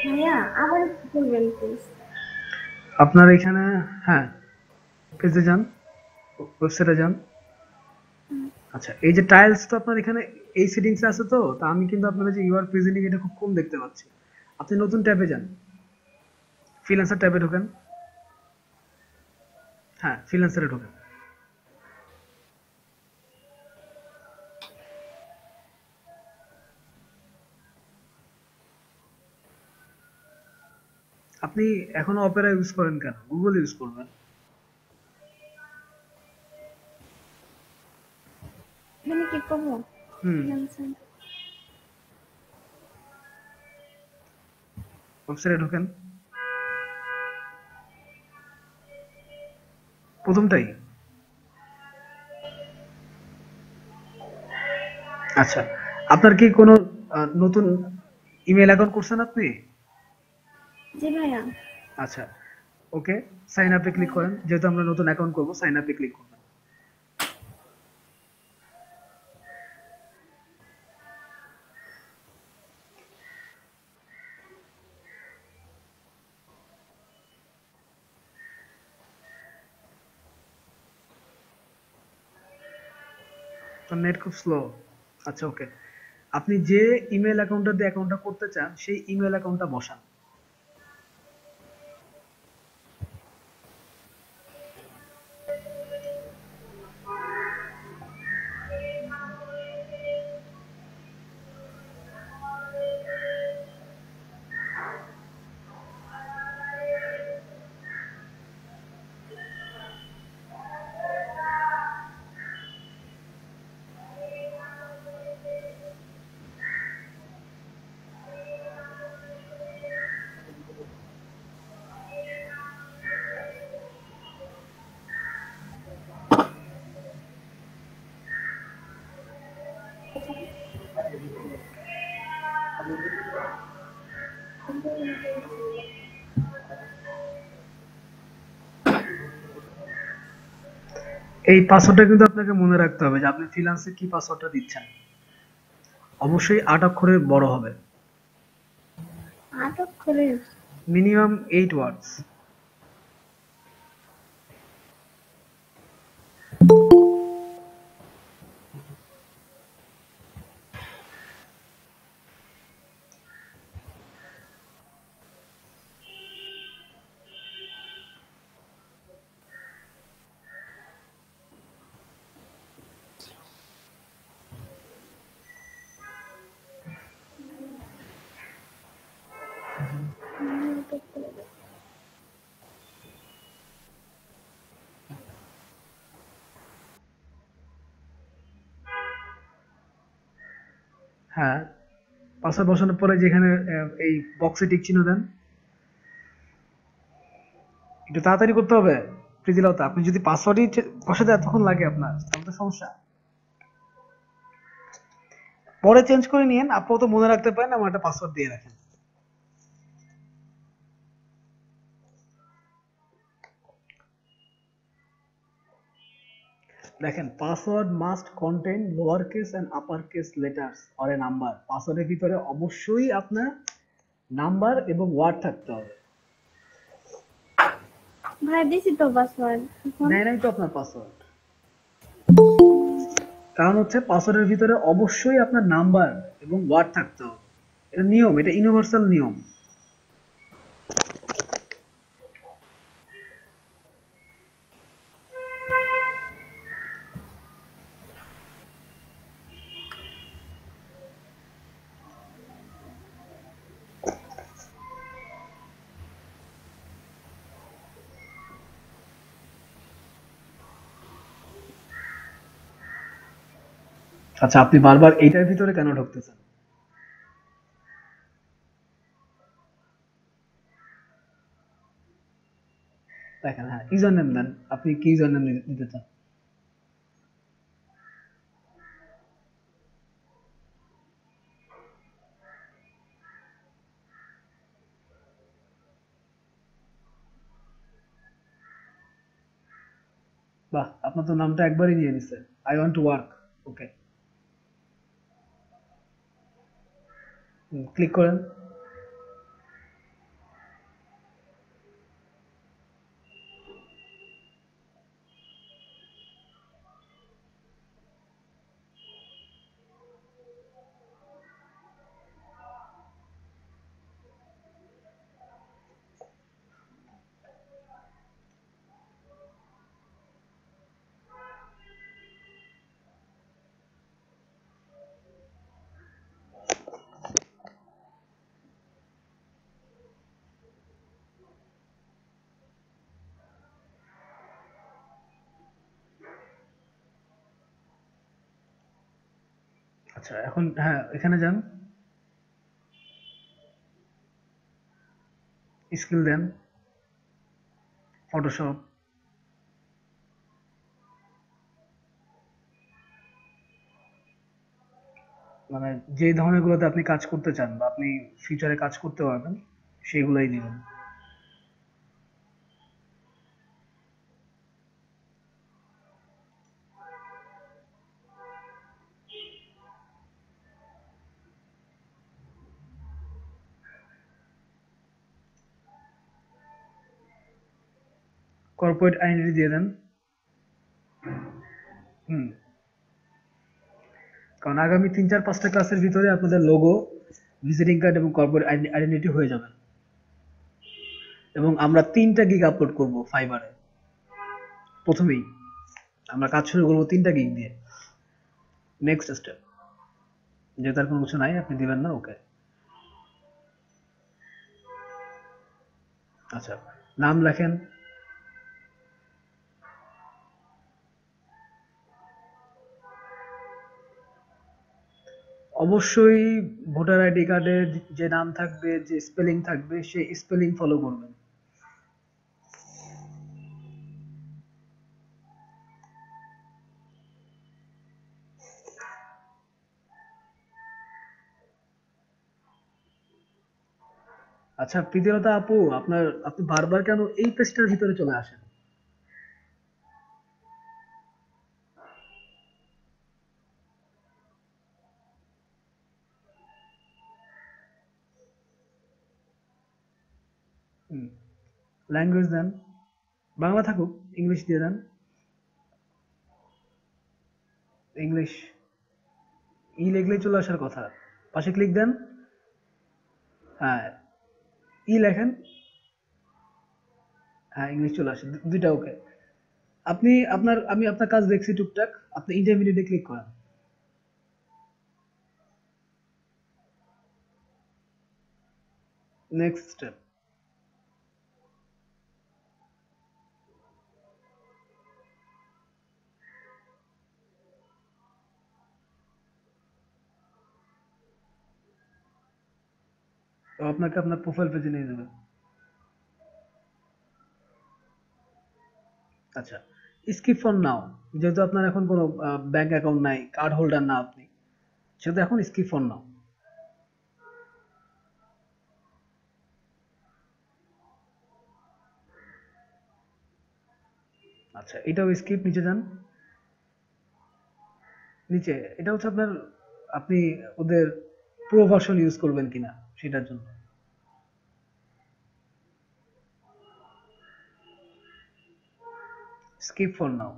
ভাইয়া আবার একটু বলবেন প্লিজ। আপনার এখানে, হ্যাঁ, পেজে যান, ওয়েবসাইটে যান। আচ্ছা, এই যে টাইলস তো আপনার এখানে এই সেটিংসে আছে, তো তা আমি কিন্তু আপনার যে ইউআর প্রেজেন্টিং এটা খুব কম দেখতে পাচ্ছি। আপনি নতুন ট্যাবে যান, ফ্রিল্যান্সার ট্যাবে ঢোকেন। হ্যাঁ, ফ্রিল্যান্সারে ঢোকেন। আপনি এখনো অপেরা ইউজ করেন কেন? গুগল ইউজ করবেন। এখানে কি করবো? ওয়েবসাইটে ঢোকেন, প্রথমটাই। আচ্ছা, আপনার কি কোনো নতুন ইমেল অ্যাকাউন্ট করছেন আপনি? জি ভাইয়া। আচ্ছা, ওকে, সাইন আপে ক্লিক করেন। যেহেতু আমরা নতুন অ্যাকাউন্ট করব, সাইন আপে ক্লিক করবেন। তো নেট খুব স্লো। আচ্ছা ওকে, আপনি যে ইমেল অ্যাকাউন্টটা দিয়ে অ্যাকাউন্টটা করতে চান সেই ইমেল অ্যাকাউন্টটা বসান। এই পাসওয়ার্ডটা কিন্তু আপনাকে মনে রাখতে হবে যে আপনি ফ্রিল্যান্সে কি পাসওয়ার্ডটা দিচ্ছেন। অবশ্যই 8 অক্ষরের বড় হবে, 8 অক্ষরের। মিনিমাম 8 ওয়ার্ডস। হ্যাঁ, পাসওয়ার্ড বসানোর পরে যেখানে এই বক্সে টিক চিহ্ন দেন, একটু তাড়াতাড়ি করতে হবে প্রীতিলতা। আপনি যদি পাসওয়ার্ডই বসাতে এতক্ষণ লাগে আপনার, তাহলে তো সমস্যা। পরে চেঞ্জ করে নিয়েন, আপাতত মনে রাখতে পারেন, আমার একটা পাসওয়ার্ড দিয়ে রাখেন। দেখেন, password must contain lower case and upper case letters or a number. পাসওয়ার্ডের ভিতরে অবশ্যই আপনার নাম্বার এবং ওয়ার্ড থাকতে হবে। ভাই দিছি তো পাসওয়ার্ড। নেয় নাই তো আপনার পাসওয়ার্ড, কারণ হচ্ছে পাসওয়ার্ডের ভিতরে অবশ্যই আপনার নাম্বার এবং ওয়ার্ড থাকতে হবে। এটা নিয়ম, এটা ইউনিভার্সাল নিয়ম। আচ্ছা, আপনি বারবার এইটার ভিতরে কেন ঢুকতেছেন? দেখেন, হ্যাঁ, ইউজার নেম দেন। আপনি কি ইউজার নেম দিতে চান? বাহ, আপনার তো নামটা একবারই নিয়ে নিছে। I want to work. Okay, click করেন। আচ্ছা, এখন হ্যাঁ, এখানে যান, স্কিল দেন, ফটোশপ। মানে যে ধরনের গুলোতে আপনি কাজ করতে চান বা আপনি ফিউচারে কাজ করতে পারবেন, সেগুলাই দিবেন। কর্পোরেট আইডেন্টি দিয়ে দেন। হুম, কারণ আগামী 3-4-5টা ক্লাসের ভিতরে আপনাদের লোগো, ভিজিটিং কার্ড এবং কর্পোরেট আইডেন্টিটি হয়ে যাবে। এবং আমরা 3টা গিগ আপলোড করব ফাইবারে। প্রথমেই আমরা কাজ শুরু করব 3টা গিগ দিয়ে। নেক্সট স্টেপ, যেহেতু আর কোনো কিছু নাই, আপনি দিবেন না, ওকে। আচ্ছা, নাম লেখেন, অবশ্যই ভোটার আইডি কার্ডের যে নাম থাকবে, যে স্পেলিং থাকবে, সেই স্পেলিং ফলো করবেন। আচ্ছা প্রীতিলতা আপু, আপনি বারবার কেন এই পেজটার ভিতরে চলে আসেন? ল্যাঙ্গুয়েজ দেন, বাংলা থাকুক, ইংলিশ দিয়ে দেন। ইংলিশ ই লিখলেই চলে আসার কথা, পাশে ক্লিক দেন। হ্যাঁ, ই লেখেন, হ্যাঁ ইংলিশ চলে আসে, দুইটা ওকে। আমি আপনার কাজ দেখছি টুকটাক, আপনি ইন্টারমিডিয়েটে ক্লিক করেন। নেক্সট স্টেপ, তো আপনাকে আপনার প্রোফাইল পেজে নিয়ে যাবে। আচ্ছা, স্কিপ ফর নাও, যেহেতু আপনার এখন কোনো ব্যাংক অ্যাকাউন্ট নাই, কার্ড হোল্ডার না আপনি, সেহেতু এখন স্কিপ ফর নাও। আচ্ছা, এটাও স্কিপ, নিচে যান। নিচে এটা হচ্ছে আপনি ওদের প্রো ভার্সন ইউজ করবেন কিনা সেটার জন্য। Skip for now.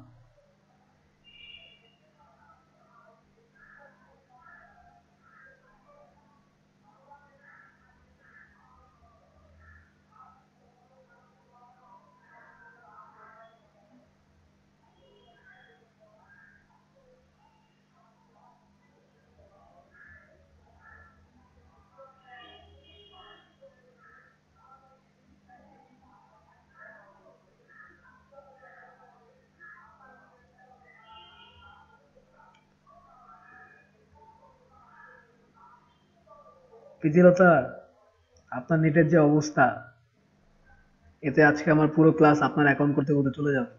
প্রীতিলতা, আপনার নেটের যে অবস্থা, এতে আজকে আমার পুরো ক্লাস আপনার অ্যাকাউন্ট করতে করতে চলে যাবে।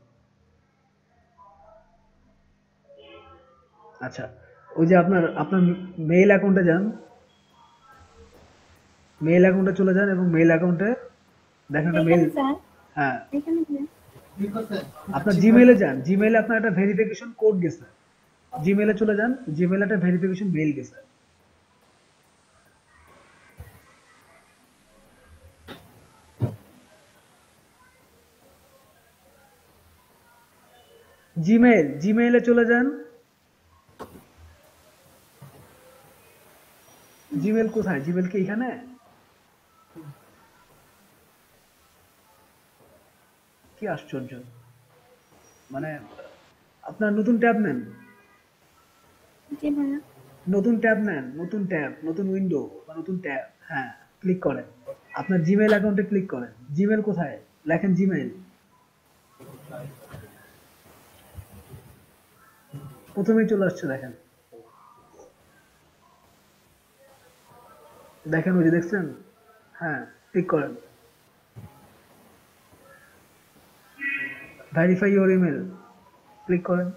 আচ্ছা, ওই যে আপনার মেইল অ্যাকাউন্টে যান, মেইল অ্যাকাউন্টে চলে যান এবং মেইল অ্যাকাউন্টে দেখেন একটা মেইল। হ্যাঁ, আপনার জিমেইলে যান, জিমেইলে আপনার একটা ভেরিফিকেশন কোড গেছে, জিমেইলে চলে যান, জিমেইলে একটা ভেরিফিকেশন মেইল গেছে। জিমেইলে চলে যান। জিমেইল কোথায়? জিমেইল কি এখানে? কি আশ্চর্য, মানে আপনার নতুন ট্যাব নেন, নতুন ট্যাব নেন, নতুন ট্যাব, নতুন উইন্ডো বা নতুন ট্যাব, হ্যাঁ ক্লিক করেন, আপনার জিমেইল অ্যাকাউন্টে ক্লিক করেন। জিমেইল কোথায়? লেখেন জিমেইল, প্রথমেই চলে আসছে, দেখেন দেখেন, ওই যে দেখছেন, হ্যাঁ ক্লিক করেন, ভেরিফাই ইওর ইমেল, ক্লিক করেন।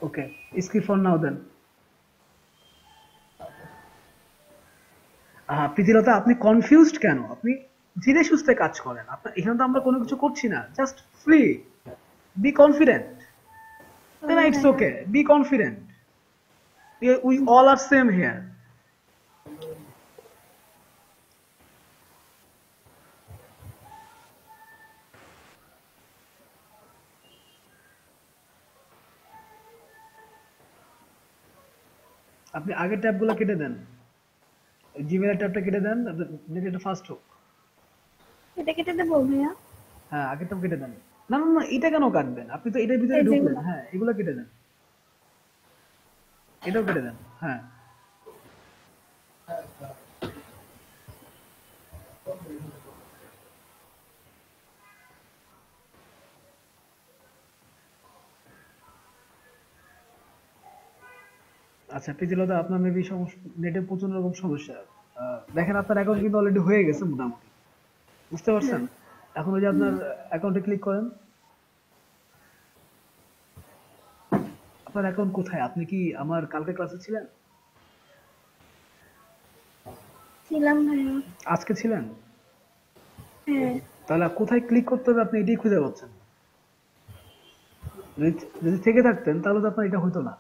ওকে, স্কিপ ফর নাও দেন। প্রীতিলতা, আপনি কনফিউজড কেন? আপনি ধীরে সুস্থে কাজ করেন, আপনার এখানে তো আমরা কোনো কিছু করছি না, just free, be confident. It's okay, be confident, we all are same here. আপনি আগের ট্যাবগুলো কেটে দেন, জিমেইল ট্যাবটা কেটে দেন, নেট এটা ফাস্ট হোক। এটা কেটে দেবো ভাইয়া? হ্যাঁ আগের ট্যাব কেটে দেন। না না না, এটা কেন কাটবেন? আপনি তো এটার ভিতরে এই ঢুকলেন। যেগুলো। হ্যাঁ এগুলো কেটে দেন, এটাও কেটে দেন। হ্যাঁ আচ্ছা পিজিলতা, আপনার মেবি সমস্যা, নেটে প্রচুর রকম সমস্যা। দেখেন আপনার অ্যাকাউন্ট কিন্তু অলরেডি হয়ে গেছে মোটামুটি, বুঝতে পারছেন? এখন ওই যে আপনার অ্যাকাউন্টে ক্লিক করেন। আপনার অ্যাকাউন্ট কোথায়? আপনি কি আমার কালকে ক্লাসে ছিলেন? ছিলাম ভাইয়া। আজকে ছিলেন? হ্যাঁ। তাহলে কোথায় ক্লিক করতে হবে আপনি এটাই খুঁজে পাচ্ছেন না। যদি যদি থেকে থাকতেন তাহলে তো আপনার এটা হতো না।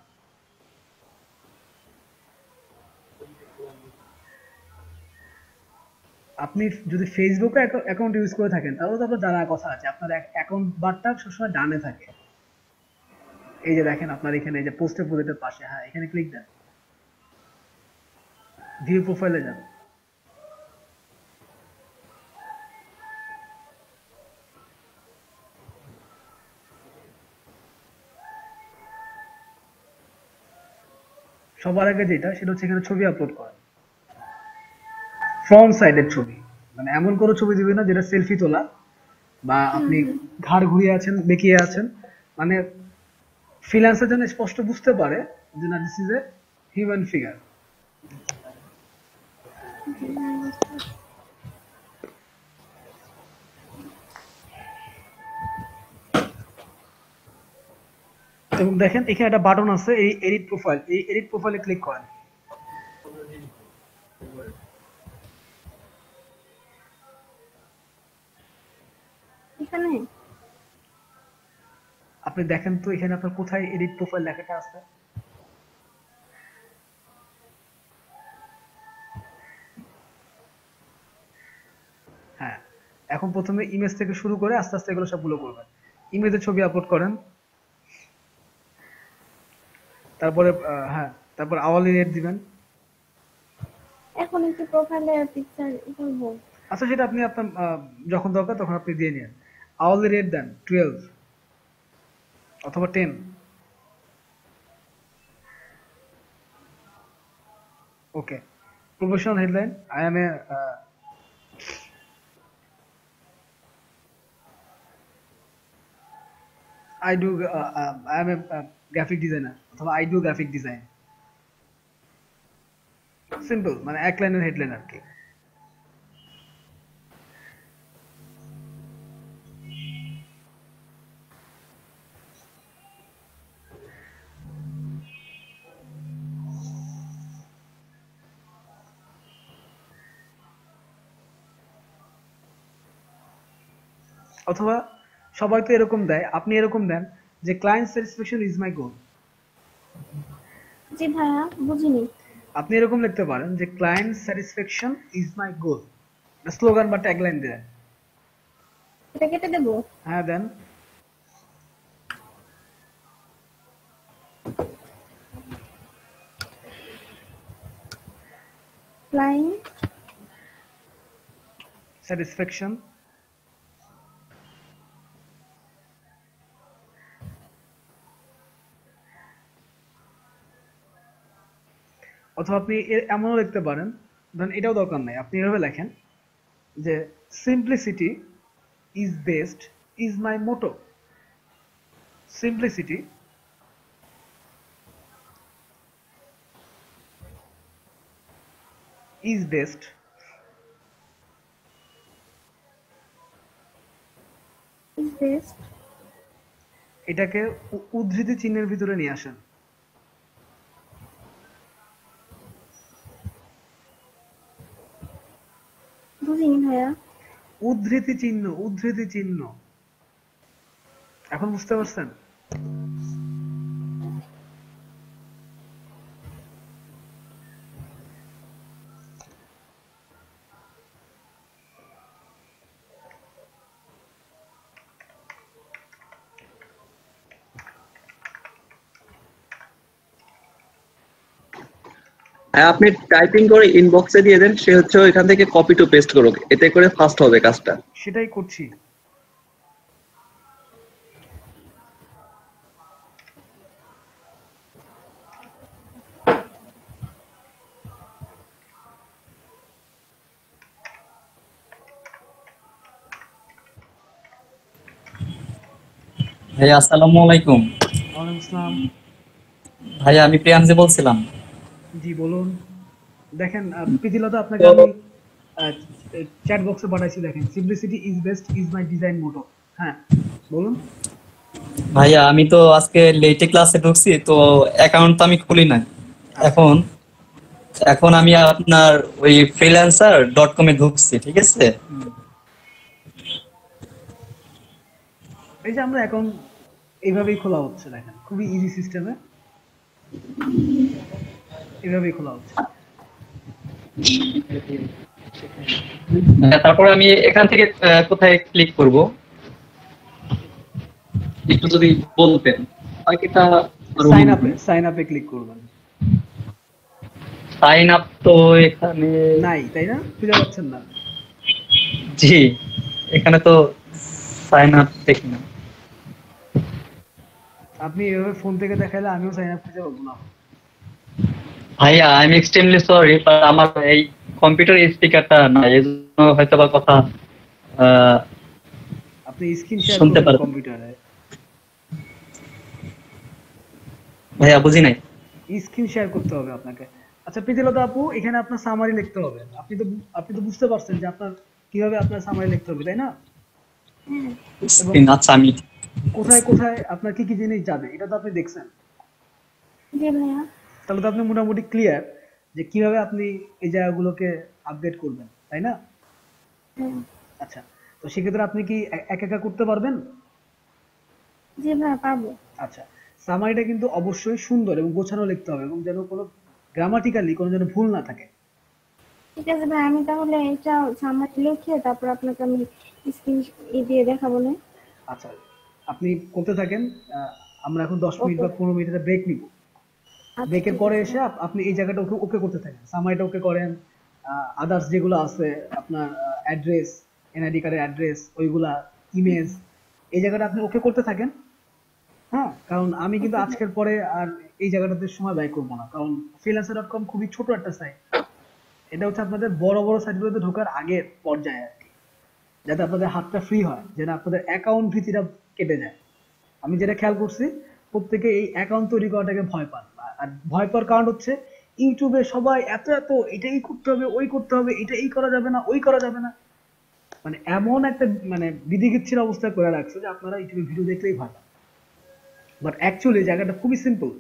আপনি যদি ফেসবুকে অ্যাকাউন্ট ইউজ করে থাকেন তাহলে তো আপনার জানার কথা আছে, আপনার অ্যাকাউন্ট বারটা সবসময় ডানে থাকে। এই যে দেখেন আপনার এখানে এই যে পোস্টে প্রজেক্টের পাশে, হ্যাঁ এখানে ক্লিক দেন, ভিউ প্রোফাইলে যান। সবার আগে যেটা সেটা হচ্ছে এখানে ছবি আপলোড করেন, ফ্রন্ট সাইডের ছবি, মানে এমন কোনো ছবি দিবেন না যেটা সেলফি তোলা বা আপনি ঘাড় ঘুরিয়ে আছেন, বেঁকিয়ে আছেন, মানে ফ্রিল্যান্সার যেন স্পষ্ট বুঝতে পারে যে না this is a human figure. এবং দেখেন এখানে একটা বাটন আছে, এই এডিট প্রোফাইল, এই এডিট প্রোফাইলে ক্লিক করেন। এখানে আপনি দেখেন তো এখানে আপনার কোথায় এডিট প্রোফাইল লেখাটা আছে? হ্যাঁ এখন প্রথমে ইমেজ থেকে শুরু করে আস্তে আস্তে এগুলো সবগুলো করবেন। ইমেজের ছবি আপলোড করেন, তারপরে হ্যাঁ তারপর আওয়ারলি রেট দিবেন। এখন একটু প্রোফাইলে পিকচার করবো। আচ্ছা সেটা আপনি আপনার যখন দরকার তখন আপনি দিয়ে নিন। আওয়ারলি রেট দেন 12 অথবা 10। Okay, professional headline, I am a I do I am a graphic designer অথবা I do graphic design, simple, মানে এক লাইনের হেডলাইন আর কি। অথবা সবাই তো এরকম দেয়, আপনি এরকম দেন যে ক্লায়েন্ট স্যাটিসফ্যাকশন ইজ মাই গোল। জি ভাইয়া, বুঝিনি। আপনি এরকম লিখতে পারেন যে client satisfaction is my goal, slogan বা ট্যাগলাইন দেন। এটা কেটে দেবো? হ্যাঁ দেন। ক্লায়েন্ট স্যাটিসফ্যাকশন অথবা আপনি এমনও লিখতে পারেন, ধরেন এটাও দরকার নাই, আপনি এভাবে লেখেন যে simplicity is best is my motto. Simplicity is best is best. এটাকে উদ্ধৃতি চিহ্নের ভিতরে নিয়ে আসেন। বুঝিনি ভাইয়া। উদ্ধৃতি চিহ্ন, উদ্ধৃতি চিহ্ন, এখন বুঝতে পারছেন? হ্যাঁ, আপনি টাইপিং করে ইনবক্সে দিয়ে দেন, সে হচ্ছে ওইখান থেকে কপি টু পেস্ট করুক, এতে করে ফাস্ট হবে কাজটা। সেটাই করছি। ভাইয়া আসসালামু আলাইকুম। ওয়ালাইকুম আসসালাম। ভাইয়া আমি প্রিয়াংশী বলছিলাম। জি বলুন। দেখেন প্রীতিলতা, আপনাকে আমি চ্যাট বক্সে পাঠাইছি, দেখেন simplicity is best is my design motto. হ্যাঁ বলুন। ভাইয়া আমি তো আজকে লেটে ক্লাসে ঢুকছি, তো অ্যাকাউন্ট তো আমি খুলি নাই এখন। এখন আমি আপনার ওই freelancer.com এ ঢুকছি, ঠিক আছে? এই যে আমরা এখন এইভাবেই খোলা হচ্ছে, দেখেন খুবই ইজি সিস্টেমে এইভাবেই খোলা হচ্ছে। তারপরে আমি এখান থেকে কোথায় ক্লিক করব একটু যদি বলতেন। বাকিটা সাইন আপে ক্লিক করবেন। সাইন আপ তো এখানে নাই, তাই না? খুঁজে পাচ্ছেন না? জি, এখানে তো সাইন আপ দেখি না। আপনি এভাবে ফোন থেকে দেখাইলে আমিও সাইন আপ খুঁজে পাবো না। ভাইয়া I am extremely sorry, but আমার এই কম্পিউটার স্পিকারটা না, এই জন্য হয়তো বা কথা আপনি স্ক্রিন শেয়ার শুনতে করুন পারেন। কম্পিউটারে। ভাইয়া বুঝি নাই। স্ক্রিন শেয়ার করতে হবে আপনাকে। আচ্ছা প্রীতিলতা আপু, এখানে আপনার সামারি লিখতে হবে। আপনি তো বুঝতে পারছেন যে আপনার কিভাবে আপনার সামারি লিখতে হবে, তাই না? আচ্ছা, আমি কোথায় কোথায় আপনার কি কি জিনিস যাবে এটা তো আপনি দেখছেন। জি ভাইয়া। তাহলে তো আপনি মোটামুটি ক্লিয়ার যে কিভাবে আপনি এই জায়গাগুলোকে আপডেট করবেন, তাই না? আচ্ছা, তো সেক্ষেত্রে আপনি কি একা একা করতে পারবেন? জি ভাইয়া পারবো। আচ্ছা, সামারিটা কিন্তু অবশ্যই সুন্দর এবং গোছানো লিখতে হবে, এবং যেন কোনো গ্রামাটিক্যালি কোনো যেন ভুল না থাকে। ঠিক আছে ভাই, আমি তাহলে এটা সামারি লিখে তারপর আপনাকে আমি স্ক্রিন দিয়ে দেখাবো না? আচ্ছা, আপনি করতে থাকেন। আমরা এখন 10 মিনিট বা 15 মিনিটের ব্রেক নিব। ব্রেকের পরে এসে আপনি এই জায়গাটা ওকে করতে থাকেন, সামারিটা ওকে করেন। আদার্স যেগুলো আছে আপনার অ্যাড্রেস, এনআইডি কার্ডের অ্যাড্রেস, ওইগুলা ইমেজ, এই জায়গাটা আপনি ওকে করতে থাকেন। হ্যাঁ, কারণ আমি কিন্তু আজকের পরে আর এই জায়গাটাতে সময় ব্যয় করবো না, কারণ freelancer.com খুবই ছোট একটা সাইট। এটা হচ্ছে আপনাদের বড় বড় সাইটগুলোতে ঢোকার আগের পর্যায়ে আর কি, যাতে আপনাদের হাতটা ফ্রি হয়, যেন আপনাদের অ্যাকাউন্ট ভীতিটা কেটে যায়। আমি যেটা খেয়াল করছি, প্রত্যেকে এই অ্যাকাউন্ট তৈরি করাটাকে ভয় পান। আর ভয় পাওয়ার কারণ হচ্ছে ইউটিউবে সবাই এত এটাই করতে হবে, ওই করতে হবে, এটা এই করা যাবে না, ওই করা যাবে না, মানে এমন একটা বিধিগিচ্ছির অবস্থা করে রাখছে যে আপনারা ইউটিউবে ভিডিও দেখলেই ভয় পান। বাট অ্যাকচুয়ালি জায়গাটা খুবই সিম্পল।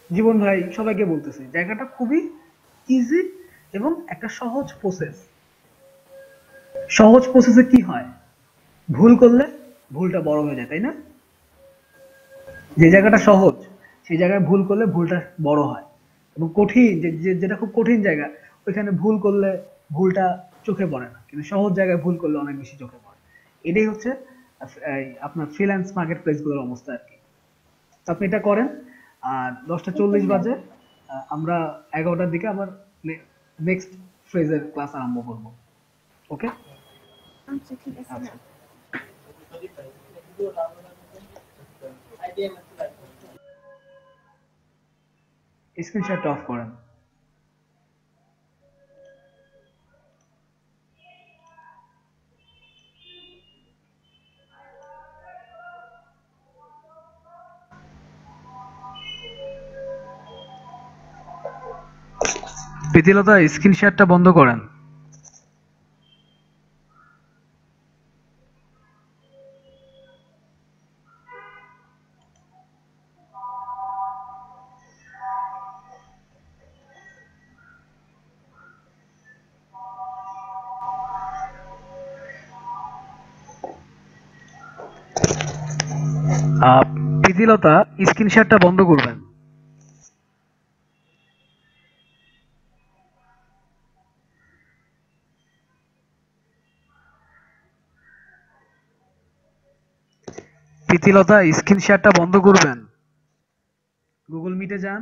জীবন ভাই সবাইকে বলতেছে, জায়গাটা খুবই ইজি এবং একটা সহজ প্রসেস। সহজ প্রসেসে কি হয়, ভুল করলে ভুলটা বড় হয়ে যায়, তাই না? যে জায়গাটা সহজ সেই জায়গায় ভুল করলে ভুলটা বড় হয়, এবং কঠিন যেটা খুব কঠিন জায়গা, ওইখানে ভুল করলে ভুলটা চোখে পড়ে না, কিন্তু সহজ জায়গায় ভুল করলে অনেক বেশি চোখে পড়ে। এটাই হচ্ছে আপনার ফ্রিল্যান্স মার্কেট প্লেসগুলোর অবস্থা আর কি। আপনি এটা করেন। আর 10:40 বাজে আমরা 11টার দিকে আবার নেক্সট ফ্রেজের ক্লাস আরম্ভ করব। ওকে? আচ্ছা ঠিক আছে। আচ্ছা, স্ক্রিনশটটা অফ করেন। প্রীতিলতা স্ক্রিন শেয়ারটা বন্ধ করেন। প্রীতিলতা স্ক্রিন শেয়ারটা বন্ধ করবেন। প্রীতিলতা স্ক্রিন শেয়ারটা বন্ধ করবেন। গুগল মিটে যান,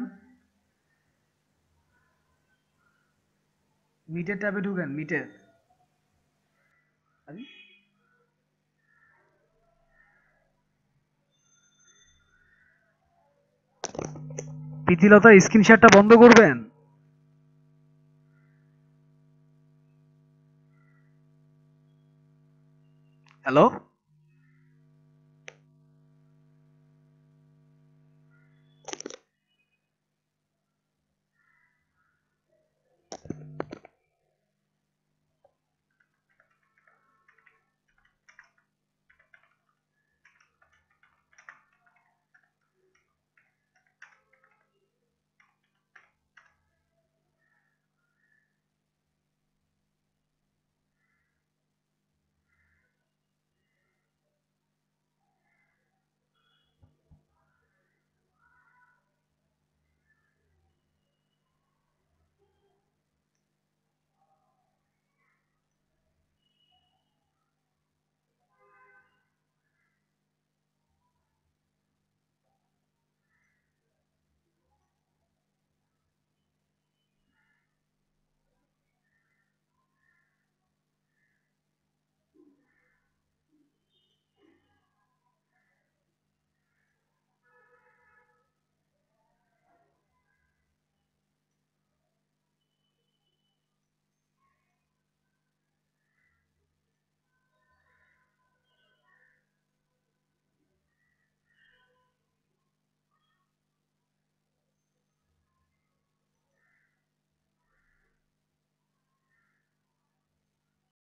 মিটের ট্যাবে ঢুকেন, মিটের। আরে প্রীতিলতা স্ক্রিন শেয়ারটা বন্ধ করবেন। হ্যালো